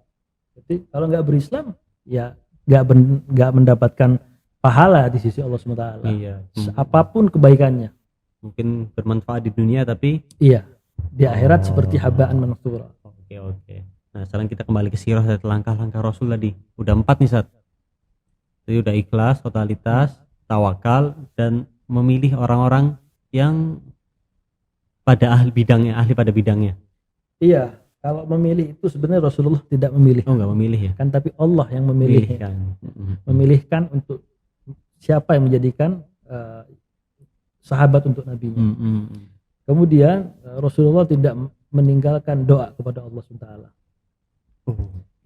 Jadi kalau nggak berislam ya nggak mendapatkan pahala di sisi Allah SWT. Iya. Apapun kebaikannya. Mungkin bermanfaat di dunia tapi Iya. Di akhirat seperti habaan mansura. Oke. Nah, sekarang kita kembali ke sirah dari langkah-langkah Rasul tadi. Udah 4 nih, Sat. Jadi udah ikhlas, totalitas, tawakal, dan memilih orang-orang yang ahli pada bidangnya. Iya, kalau memilih itu sebenarnya Rasulullah tidak memilih. Oh, enggak memilih ya? Kan tapi Allah yang memilih. Memilihkan untuk siapa yang menjadikan sahabat untuk nabinya. Kemudian Rasulullah tidak meninggalkan doa kepada Allah SWT.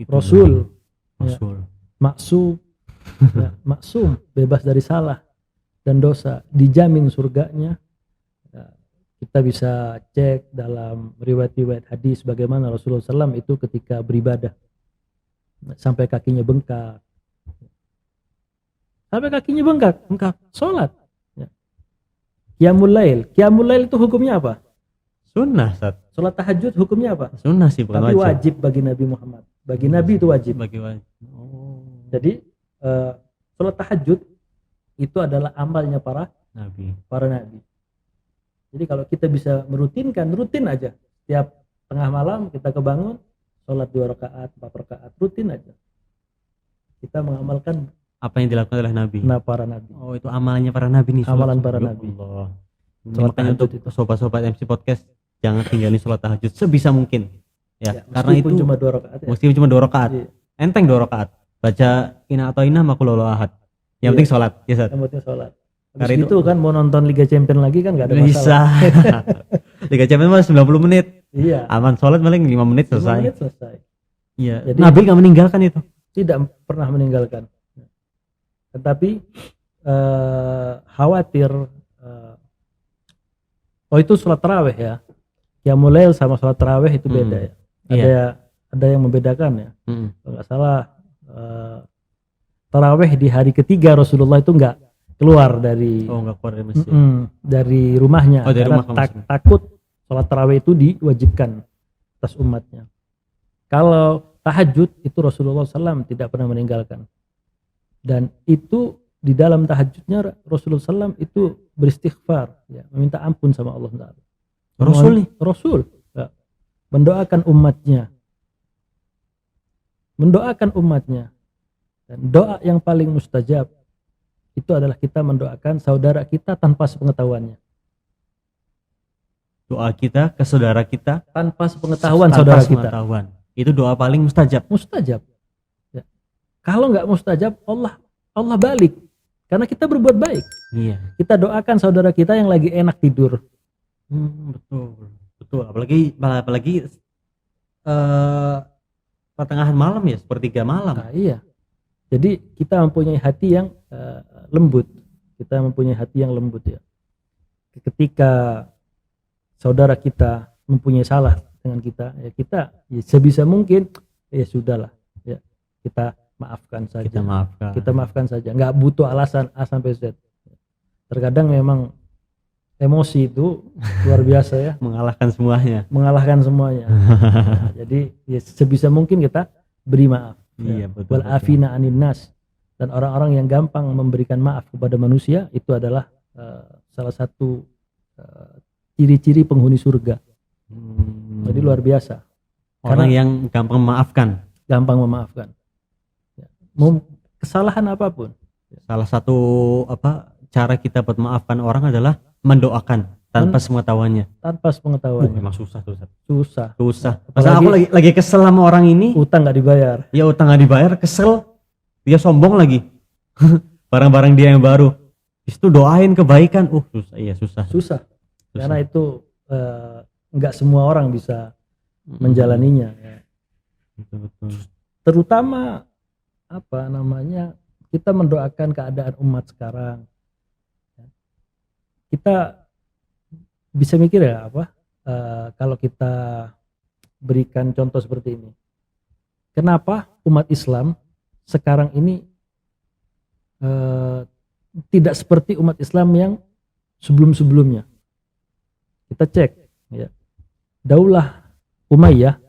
Rasul. Maksum, maksum, bebas dari salah dan dosa, dijamin surganya. Kita bisa cek dalam riwayat-riwayat hadis bagaimana Rasulullah SAW itu ketika beribadah sampai kakinya bengkak. Sholat. Qiyamul Lail itu hukumnya apa? Sunnah, Sat. Sholat tahajud hukumnya apa? Sunnah sih, bukan tapi wajib bagi Nabi Muhammad. Bagi Nabi itu wajib. Jadi sholat tahajud itu adalah amalnya para nabi. Jadi kalau kita bisa merutinkan, rutin aja. Setiap tengah malam kita kebangun, sholat 2 rakaat, 4 rakaat, rutin aja. Kita mengamalkan apa yang dilakukan oleh Nabi. Para nabi. Oh, itu amalannya para nabi nih. Amalan para nabi. Makanya untuk sobat-sobat MC Podcast, jangan tinggalin sholat tahajud sebisa mungkin. Ya, karena itu cuma 2 rakaat. Meskipun cuma 2 rakaat. Iya. Enteng 2 rakaat. Baca Inna atau Inna Makulul Ahad. Yang penting sholat. Ya, Sat. Yang penting sholat. Karena itu kan mau nonton Liga Champions lagi kan nggak ada masalah. Bisa. Liga Champions mah 90 menit. Iya. Aman, sholat paling 5 menit selesai. 5 menit selesai. Iya. Jadi Nabi nggak meninggalkan itu. Tidak pernah meninggalkan. Tetapi khawatir. Itu sholat tarawih ya. Qiyamul Lail sama sholat tarawih itu beda ya. Ada yang membedakan ya. Kalau nggak salah tarawih di hari ketiga Rasulullah itu nggak keluar dari masjid. Dari rumahnya dari karena takut sholat tarawih itu diwajibkan atas umatnya. Kalau tahajud itu Rasulullah SAW tidak pernah meninggalkan, dan itu di dalam tahajudnya Rasulullah SAW itu beristighfar, ya, meminta ampun sama Allah Taala. Rasul ya, mendoakan umatnya, dan doa yang paling mustajab itu adalah kita mendoakan saudara kita tanpa sepengetahuannya. Doa kita ke saudara kita tanpa sepengetahuan saudara kita. Itu doa paling mustajab. Ya. Kalau nggak mustajab, Allah balik. Karena kita berbuat baik. Iya. Kita doakan saudara kita yang lagi enak tidur. Betul. Apalagi pertengahan malam ya, sepertiga malam. Nah, iya. Jadi kita mempunyai hati yang lembut. Ya. Ketika saudara kita mempunyai salah dengan kita, ya kita ya sebisa mungkin ya sudahlah, ya kita maafkan saja. Kita maafkan saja. Nggak butuh alasan A sampai Z. Terkadang memang emosi itu luar biasa ya. Mengalahkan semuanya. Nah, jadi ya sebisa mungkin kita beri maaf. Iya, betul. Wal afina anin nas. Dan orang-orang yang gampang memberikan maaf kepada manusia itu adalah salah satu ciri-ciri penghuni surga. Jadi luar biasa. Orang yang gampang memaafkan. Ya. Kesalahan apapun. Salah satu cara kita buat memaafkan orang adalah mendoakan tanpa sepengetahuannya. Memang susah. Masa aku lagi kesel sama orang ini, utang nggak dibayar. Ya utang nggak dibayar, kesel, dia sombong lagi. Barang-barang dia yang baru. Itu doain kebaikan. Susah. Karena itu nggak semua orang bisa menjalaninya. Ya. Betul. Terutama kita mendoakan keadaan umat sekarang. Kita bisa mikir ya kalau kita berikan contoh seperti ini. Kenapa umat Islam sekarang ini tidak seperti umat Islam yang sebelum-sebelumnya? kita cek ya. Daulah Umayyah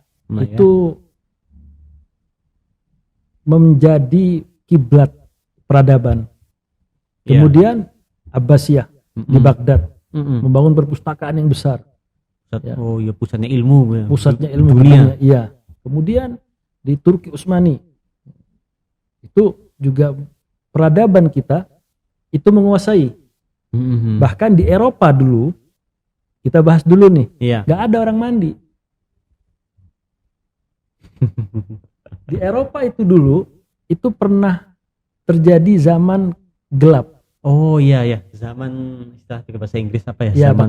itu menjadi kiblat peradaban. Kemudian Abbasiyah di Baghdad membangun perpustakaan yang besar. Oh ya, pusatnya ilmu ya. Pusatnya ilmu dunia. Iya. Kemudian di Turki Utsmani itu juga peradaban kita itu menguasai. Bahkan di Eropa dulu, kita bahas dulu nih, nggak ada orang mandi. Di Eropa itu dulu itu pernah terjadi zaman gelap. Oh iya, zaman istilah bahasa Inggris apa ya? Ya, zaman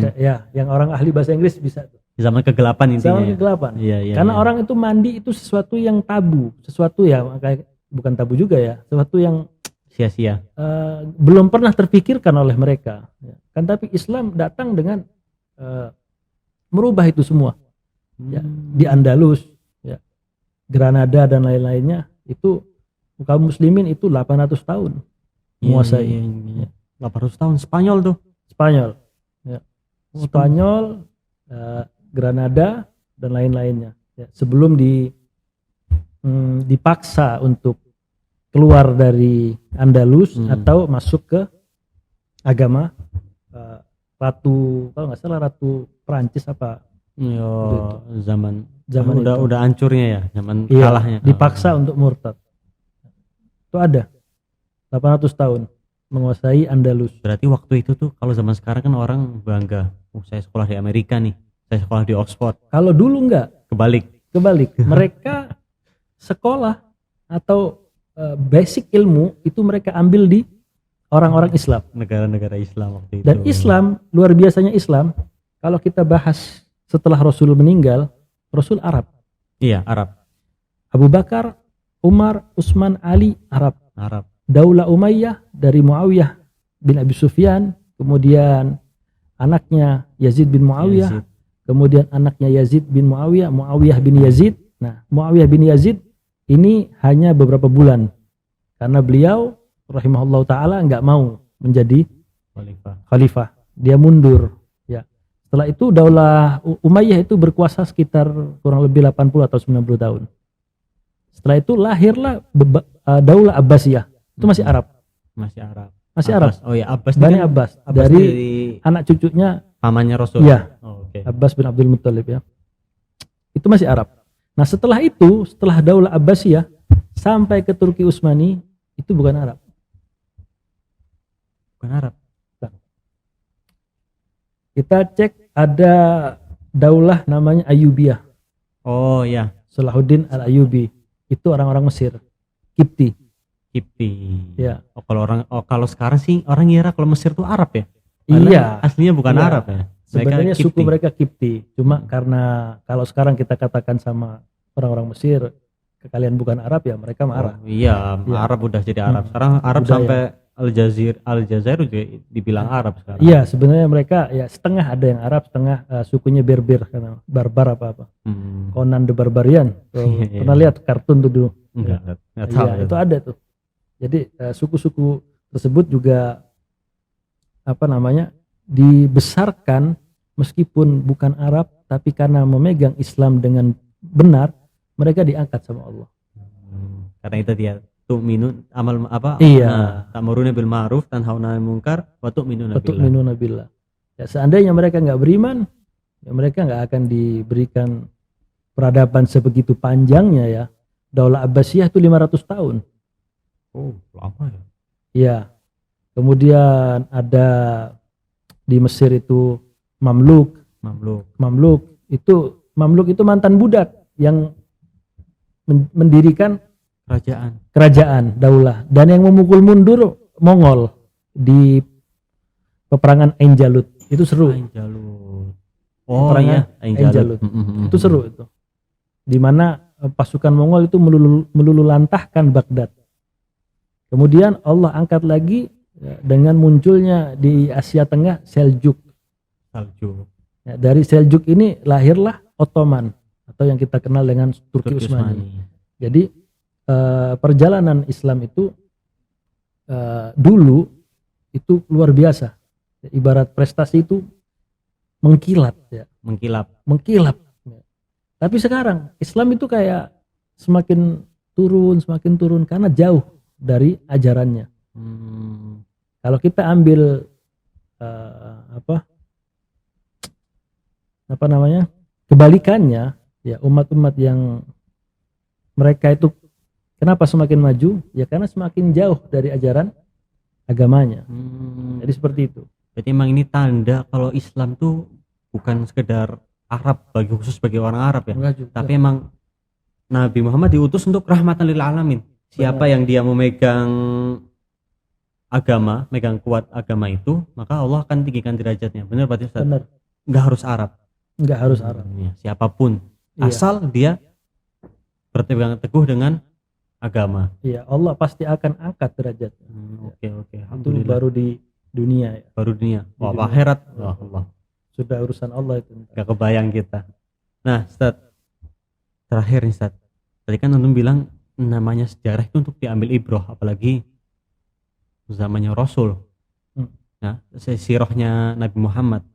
yang orang ahli bahasa Inggris bisa. Zaman kegelapan intinya. Zaman kegelapan. Iya. Karena orang itu mandi itu sesuatu yang tabu, sesuatu ya kayak bukan tabu juga ya, sesuatu yang sia-sia. Belum pernah terpikirkan oleh mereka. Kan tapi Islam datang dengan merubah itu semua. Ya, di Andalus, ya, Granada dan lain-lainnya itu kaum muslimin itu 800 tahun menguasai. Iya. 800 tahun Spanyol tuh. Spanyol. Ya. Spanyol, Granada dan lain-lainnya. Ya, sebelum dipaksa untuk keluar dari Andalus atau masuk ke agama ratu, kalau nggak salah ratu Prancis apa. Zaman itu. udah hancurnya ya, zaman iya, kalahnya. Dipaksa untuk murtad. Itu ada 800 tahun menguasai Andalus. Berarti waktu itu tuh kalau zaman sekarang kan orang bangga, saya sekolah di Amerika nih, saya sekolah di Oxford. Kalau dulu enggak, kebalik. Mereka sekolah atau basic ilmu itu mereka ambil di orang-orang Islam, negara-negara Islam waktu itu. Dan Islam, luar biasanya Islam, kalau kita bahas setelah Rasul meninggal, Rasul Arab. Iya, Arab. Abu Bakar, Umar, Utsman, Ali, Arab. Daulah Umayyah dari Muawiyah bin Abi Sufyan, kemudian anaknya Yazid bin Muawiyah, kemudian anaknya Yazid bin Muawiyah, Muawiyah bin Yazid. Nah, Muawiyah bin Yazid ini hanya beberapa bulan karena beliau rahimahullah taala nggak mau menjadi khalifah. Dia mundur. Ya. Setelah itu Daulah Umayyah itu berkuasa sekitar kurang lebih 80 atau 90 tahun. Setelah itu lahirlah Daulah Abbasiyah. Itu masih Arab. Masih Arab. Oh ya, Abbas. Bani Abbas dari anak cucunya pamannya Rasul. Iya. Abbas bin Abdul Muttalib ya. Itu masih Arab. Nah, setelah itu, setelah Daulah Abbasiyah sampai ke Turki Utsmani itu bukan Arab. Nah. Kita cek ada daulah namanya Ayyubiyah. Oh ya, Salahuddin Al-Ayyubi. Itu orang-orang Mesir. Kipti. Ya. Kalau sekarang sih orang ngira kalau Mesir itu Arab ya. Iya. Aslinya bukan Arab ya. Sebenarnya suku mereka Kipti. Cuma karena kalau sekarang kita katakan sama orang-orang Mesir, kalian bukan Arab ya, mereka marah. Iya, Arab udah jadi Arab. Sekarang Arab budaya. Sampai Aljazair juga dibilang Arab sekarang. Iya, sebenarnya mereka ya setengah ada yang Arab, setengah sukunya Berber karena barbar apa-apa. Conan the Barbarian. Pernah lihat kartun tuh dulu? Enggak tahu. Iya, itu ada tuh. Jadi suku-suku tersebut juga dibesarkan meskipun bukan Arab, tapi karena memegang Islam dengan benar, mereka diangkat sama Allah. Karena itu dia tu'minun amal apa? Iya. Ta'muruna bil ma'ruf tanhauna 'anil munkar wa tu'minuna billah. Ya, seandainya mereka enggak beriman, ya mereka enggak akan diberikan peradaban sebegitu panjangnya ya. Daulah Abbasiyah itu 500 tahun. Oh, lama ya. Iya. Kemudian ada di Mesir itu Mamluk itu mantan budak yang mendirikan kerajaan daulah, dan yang memukul mundur Mongol di peperangan Ain Jalut. Itu seru. Ain Jalut. Itu seru itu. Di mana pasukan Mongol itu melululantahkan Baghdad. Kemudian Allah angkat lagi dengan munculnya di Asia Tengah Seljuk. Ya, dari Seljuk ini lahirlah Ottoman atau yang kita kenal dengan Turki Utsmani. Jadi perjalanan Islam itu dulu itu luar biasa. Ibarat prestasi itu mengkilat ya, Mengkilap. mengkilap. Tapi sekarang Islam itu kayak semakin turun karena jauh dari ajarannya. Kalau kita ambil apa namanya, kebalikannya ya, umat-umat yang mereka itu kenapa semakin maju ya, karena semakin jauh dari ajaran agamanya. Jadi seperti itu. Berarti emang ini tanda kalau Islam tuh bukan sekedar Arab, khusus bagi orang Arab ya, Enggak juga. tapi emang Nabi Muhammad diutus untuk rahmatan lil alamin. Siapa yang dia memegang agama, megang kuat agama itu, maka Allah akan tinggikan derajatnya. Benar berarti Ustaz? Benar. Nggak harus Arab. Nggak harus Arab. Ya, siapapun, Iya. asal dia berpegang teguh dengan agama. Iya, Allah pasti akan angkat derajatnya. Oke, Itu alhamdulillah. baru di dunia ya. Baru dunia. Wah, dunia. akhirat. Wah, Allah. Sudah urusan Allah itu. Gak kebayang kita. Nah, Ustaz, terakhir nih Ustaz. Tadi kan Antum bilang namanya sejarah itu untuk diambil ibrah, apalagi zamannya Rasul. Nah, sirahnya Nabi Muhammad.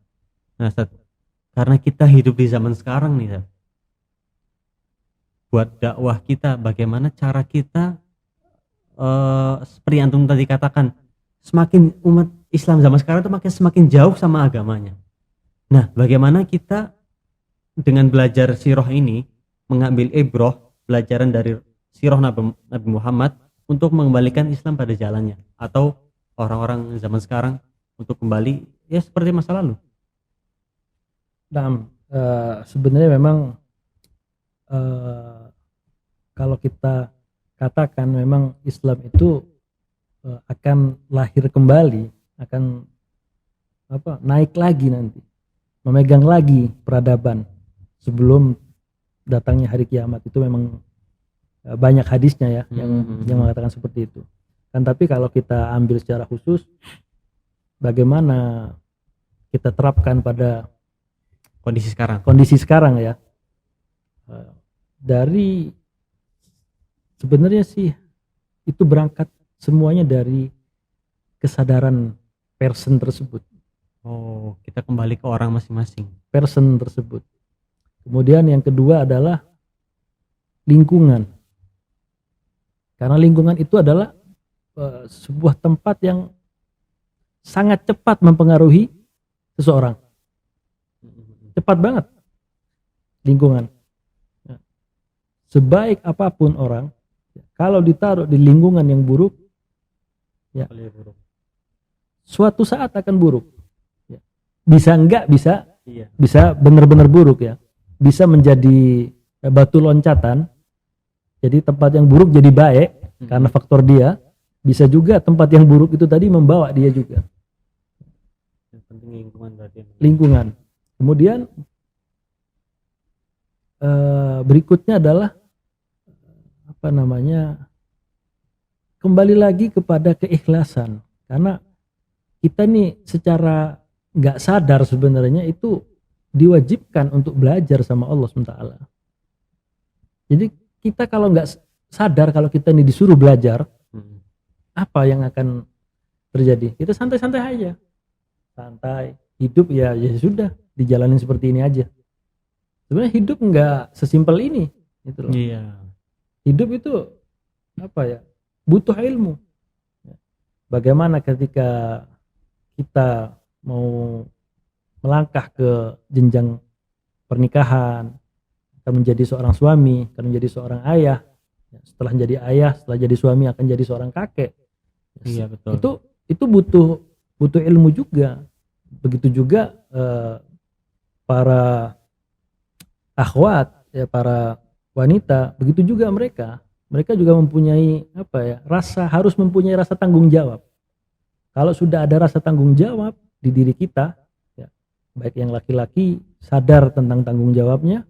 Nah, Ustaz, karena kita hidup di zaman sekarang nih Ustaz, buat dakwah kita, bagaimana cara kita seperti yang Antum tadi katakan, semakin umat Islam zaman sekarang itu semakin jauh sama agamanya. Nah, bagaimana kita dengan belajar sirah ini mengambil ibrah, pelajaran dari sirah Nabi Muhammad untuk mengembalikan Islam pada jalannya, atau orang-orang zaman sekarang untuk kembali ya seperti masa lalu. Nah, sebenarnya memang kalau kita katakan memang Islam itu akan lahir kembali, akan naik lagi nanti, memegang lagi peradaban sebelum datangnya hari kiamat. Itu memang banyak hadisnya ya yang mengatakan seperti itu. Kan tapi kalau kita ambil secara khusus, bagaimana kita terapkan pada kondisi sekarang ya, dari sebenarnya sih itu berangkat semuanya dari kesadaran person tersebut. Oh, kita kembali ke orang masing-masing. Person tersebut. Kemudian yang kedua adalah lingkungan. Karena lingkungan itu adalah sebuah tempat yang sangat cepat mempengaruhi seseorang. Cepat banget lingkungan. Sebaik apapun orang, kalau ditaruh di lingkungan yang buruk, ya, suatu saat akan buruk. Bisa enggak, bisa benar-benar buruk ya. Bisa menjadi batu loncatan. Jadi tempat yang buruk jadi baik karena faktor dia. Bisa juga tempat yang buruk itu tadi membawa dia juga. Yang penting lingkungan berarti. Lingkungan. Kemudian berikutnya adalah kembali lagi kepada keikhlasan. Karena kita nih secara nggak sadar sebenarnya itu diwajibkan untuk belajar sama Allah SWT. Jadi kita kalau nggak sadar kalau kita ini disuruh belajar, apa yang akan terjadi? Kita santai-santai aja, santai hidup ya sudah dijalanin seperti ini aja. Sebenarnya hidup nggak sesimpel ini, gitu loh. Iya. Hidup itu butuh ilmu. Bagaimana ketika kita mau melangkah ke jenjang pernikahan, akan menjadi seorang suami, akan menjadi seorang ayah, setelah jadi ayah, setelah jadi suami akan jadi seorang kakek. Iya, betul. Itu butuh ilmu juga. Begitu juga para akhwat ya, para wanita, begitu juga mereka juga mempunyai harus mempunyai rasa tanggung jawab. Kalau sudah ada rasa tanggung jawab di diri kita, ya, baik yang laki-laki sadar tentang tanggung jawabnya,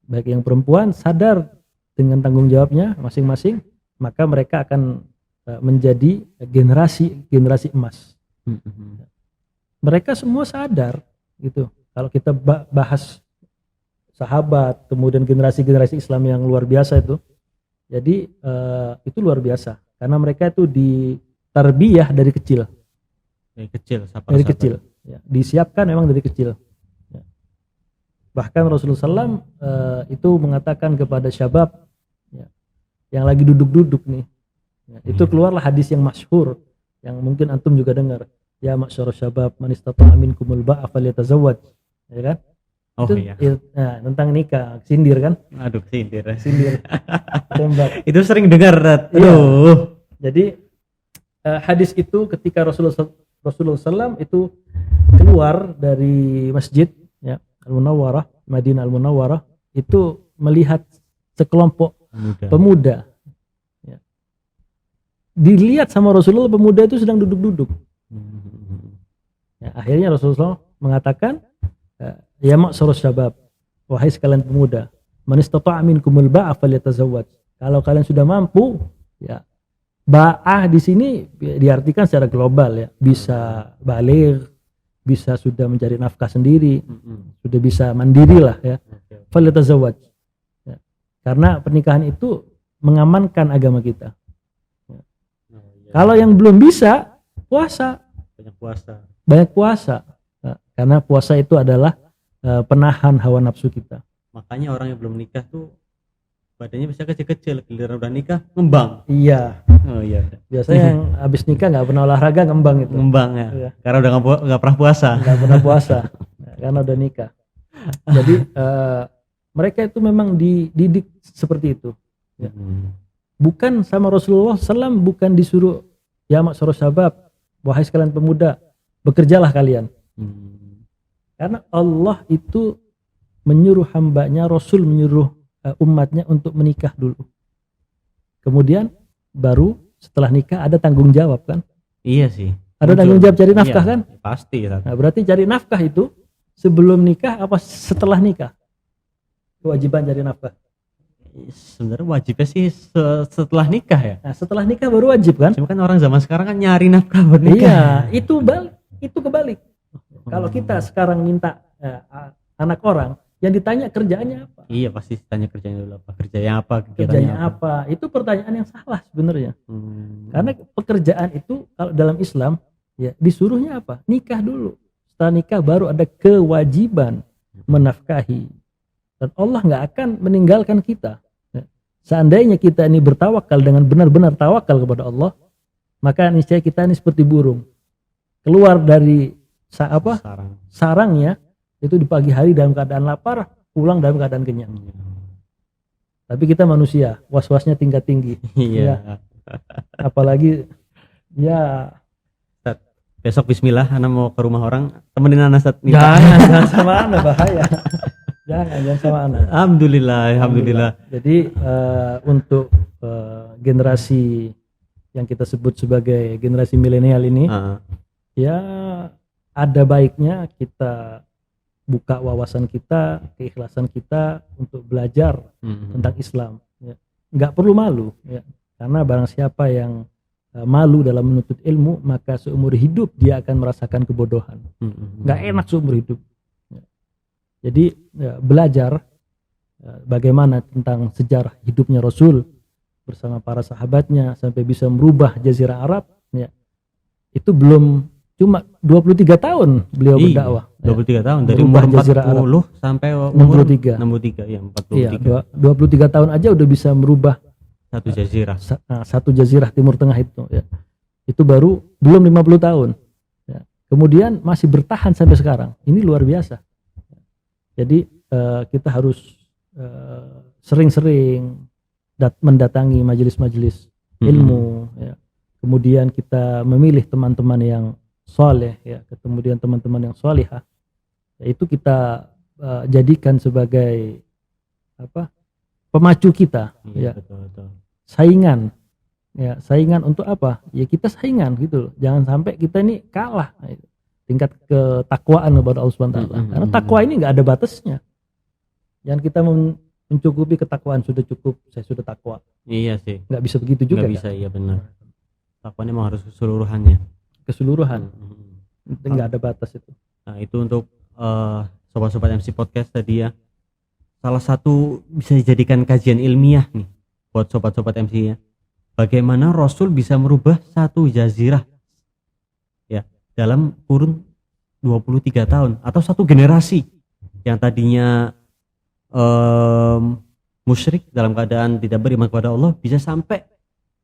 baik yang perempuan sadar dengan tanggung jawabnya masing-masing, maka mereka akan menjadi generasi emas. Mereka semua sadar gitu. Kalau kita bahas sahabat, kemudian generasi Islam yang luar biasa itu, jadi itu luar biasa karena mereka itu ditarbiyah dari kecil. Dari kecil Ya, disiapkan memang dari kecil. Bahkan Rasulullah SAW itu mengatakan kepada syabab ya, yang lagi duduk-duduk nih, ya, itu keluarlah hadis yang masyhur yang mungkin antum juga dengar, ya masyarul syabab man istata'a minkumul ba'a falyatazawwaj, ya kan? Oh Itu, iya. nah, tentang nikah, sindir kan? Aduh, sindir. Sindir, tembak. Itu sering dengar, Rat. Iya. Aduh. Jadi hadis itu ketika Rasulullah SAW itu keluar dari masjid ya Al-Munawwarah, Madinah Al-Munawwarah, itu melihat sekelompok pemuda. Ya. Dilihat sama Rasulullah, pemuda itu sedang duduk-duduk. Ya, akhirnya Rasulullah mengatakan, ya ma'syarus syabab, wahai sekalian pemuda, man istata'a minkumul ba'a falyatazawwaj. Kalau kalian sudah mampu, ya ba'ah di sini diartikan secara global ya, bisa baligh, bisa sudah mencari nafkah sendiri, sudah bisa mandiri lah ya. Falyatazawwaj. Ya. Karena pernikahan itu mengamankan agama kita. Ya. Kalau yang belum bisa, puasa. Banyak puasa. Ya. Karena puasa itu adalah penahan hawa nafsu kita. Makanya orang yang belum nikah tuh badannya bisa kecil-kecil, giliran udah nikah ngembang. Iya. Oh iya. Biasanya yang habis nikah nggak pernah olahraga ngembang itu. Ngembang ya. Iya. Karena udah nggak pernah puasa. Nggak pernah puasa karena udah nikah. Jadi mereka itu memang dididik seperti itu. Ya. Bukan sama Rasulullah SAW, bukan disuruh ya ma'syarus syabab, wahai sekalian pemuda, bekerjalah kalian. Karena Allah itu menyuruh hambanya, Rasul menyuruh umatnya untuk menikah dulu. Kemudian baru setelah nikah ada tanggung jawab kan? Iya sih. Ada tanggung jawab cari nafkah iya, kan? Pasti. Nah, berarti cari nafkah itu sebelum nikah apa setelah nikah? Kewajiban cari nafkah. Sebenarnya wajibnya sih setelah nikah ya. Nah, setelah nikah baru wajib kan? Cuma kan orang zaman sekarang kan nyari nafkah buat nikah. Iya, itu kebalik. Kalau kita sekarang minta anak orang, yang ditanya kerjaannya apa? Iya, pasti tanya kerjanya dulu apa, kerjanya apa, Kerjanya apa? Itu pertanyaan yang salah sebenarnya. Karena pekerjaan itu kalau dalam Islam ya disuruhnya apa? Nikah dulu. Setelah nikah baru ada kewajiban menafkahi. Dan Allah nggak akan meninggalkan kita. Seandainya kita ini bertawakal dengan benar-benar tawakal kepada Allah, maka niscaya kita ini seperti burung keluar dari sarangnya itu di pagi hari dalam keadaan lapar, pulang dalam keadaan kenyang. Tapi kita manusia, was-wasnya tingkat tinggi. Iya. Ya. Apalagi ya besok bismillah anak mau ke rumah orang, temenin anak Ustaz. Jangan sama anak, bahaya. Jangan sama anak. Alhamdulillah. Jadi untuk generasi yang kita sebut sebagai generasi milenial ini, ya ada baiknya kita buka wawasan kita, keikhlasan kita untuk belajar tentang Islam. Ya. Nggak perlu malu, ya. Karena barang siapa yang malu dalam menuntut ilmu, maka seumur hidup dia akan merasakan kebodohan. Nggak enak seumur hidup. Ya. Jadi ya, belajar bagaimana tentang sejarah hidupnya Rasul bersama para sahabatnya sampai bisa merubah Jazirah Arab, ya. Itu belum cuma 23 tahun beliau berdakwah. 23 tahun dari umur 40 sampai umur 63 ya 43. Iya, 23 tahun aja udah bisa merubah satu jazirah. Satu jazirah Timur Tengah itu ya. Itu baru belum 50 tahun. Ya. Kemudian masih bertahan sampai sekarang. Ini luar biasa. Jadi kita harus sering-sering mendatangi majelis-majelis ilmu ya. Kemudian kita memilih teman-teman yang soleh ya, kemudian teman-teman yang solihah, yaitu kita jadikan sebagai pemacu kita, ya. Betul. Saingan untuk apa? Ya kita saingan gitu loh. Jangan sampai kita ini kalah tingkat ketakwaan kepada Allah Subhanahu wa taala. Karena takwa ini nggak ada batasnya. Jangan kita mencukupi ketakwaan, sudah cukup, saya sudah takwa. Iya sih. Nggak bisa begitu juga. Nggak bisa, iya benar. Takwanya memang harus keseluruhannya. Nggak ada batas itu. Nah itu untuk sobat-sobat MC Podcast tadi ya, salah satu bisa dijadikan kajian ilmiah nih buat sobat-sobat MC ya, bagaimana Rasul bisa merubah satu jazirah ya dalam kurun 23 tahun atau satu generasi yang tadinya musyrik dalam keadaan tidak beriman kepada Allah bisa sampai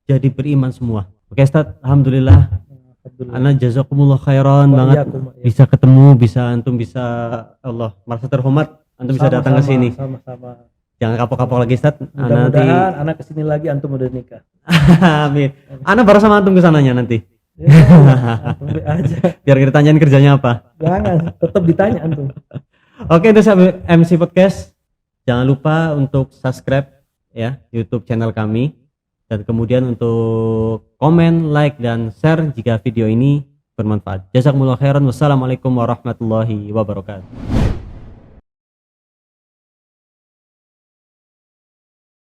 jadi beriman semua. Oke Ustaz, alhamdulillah. Ana jazakumullah khairan banget bisa ketemu, antum bisa Allah merasa terhormat antum bisa datang ke sini. Sama-sama. Jangan kapok-kapok lagi Ustaz. Mudah-mudahan anak kesini lagi antum udah nikah. Amin. Ana baru sama antum kesananya nanti. Aja. Biar kita tanyain kerjanya apa. Jangan, tetap ditanya antum. Oke, itu MC Podcast. Jangan lupa untuk subscribe ya YouTube channel kami. Dan kemudian untuk komen, like, dan share jika video ini bermanfaat. Jazakumullah khairan. Wassalamualaikum warahmatullahi wabarakatuh.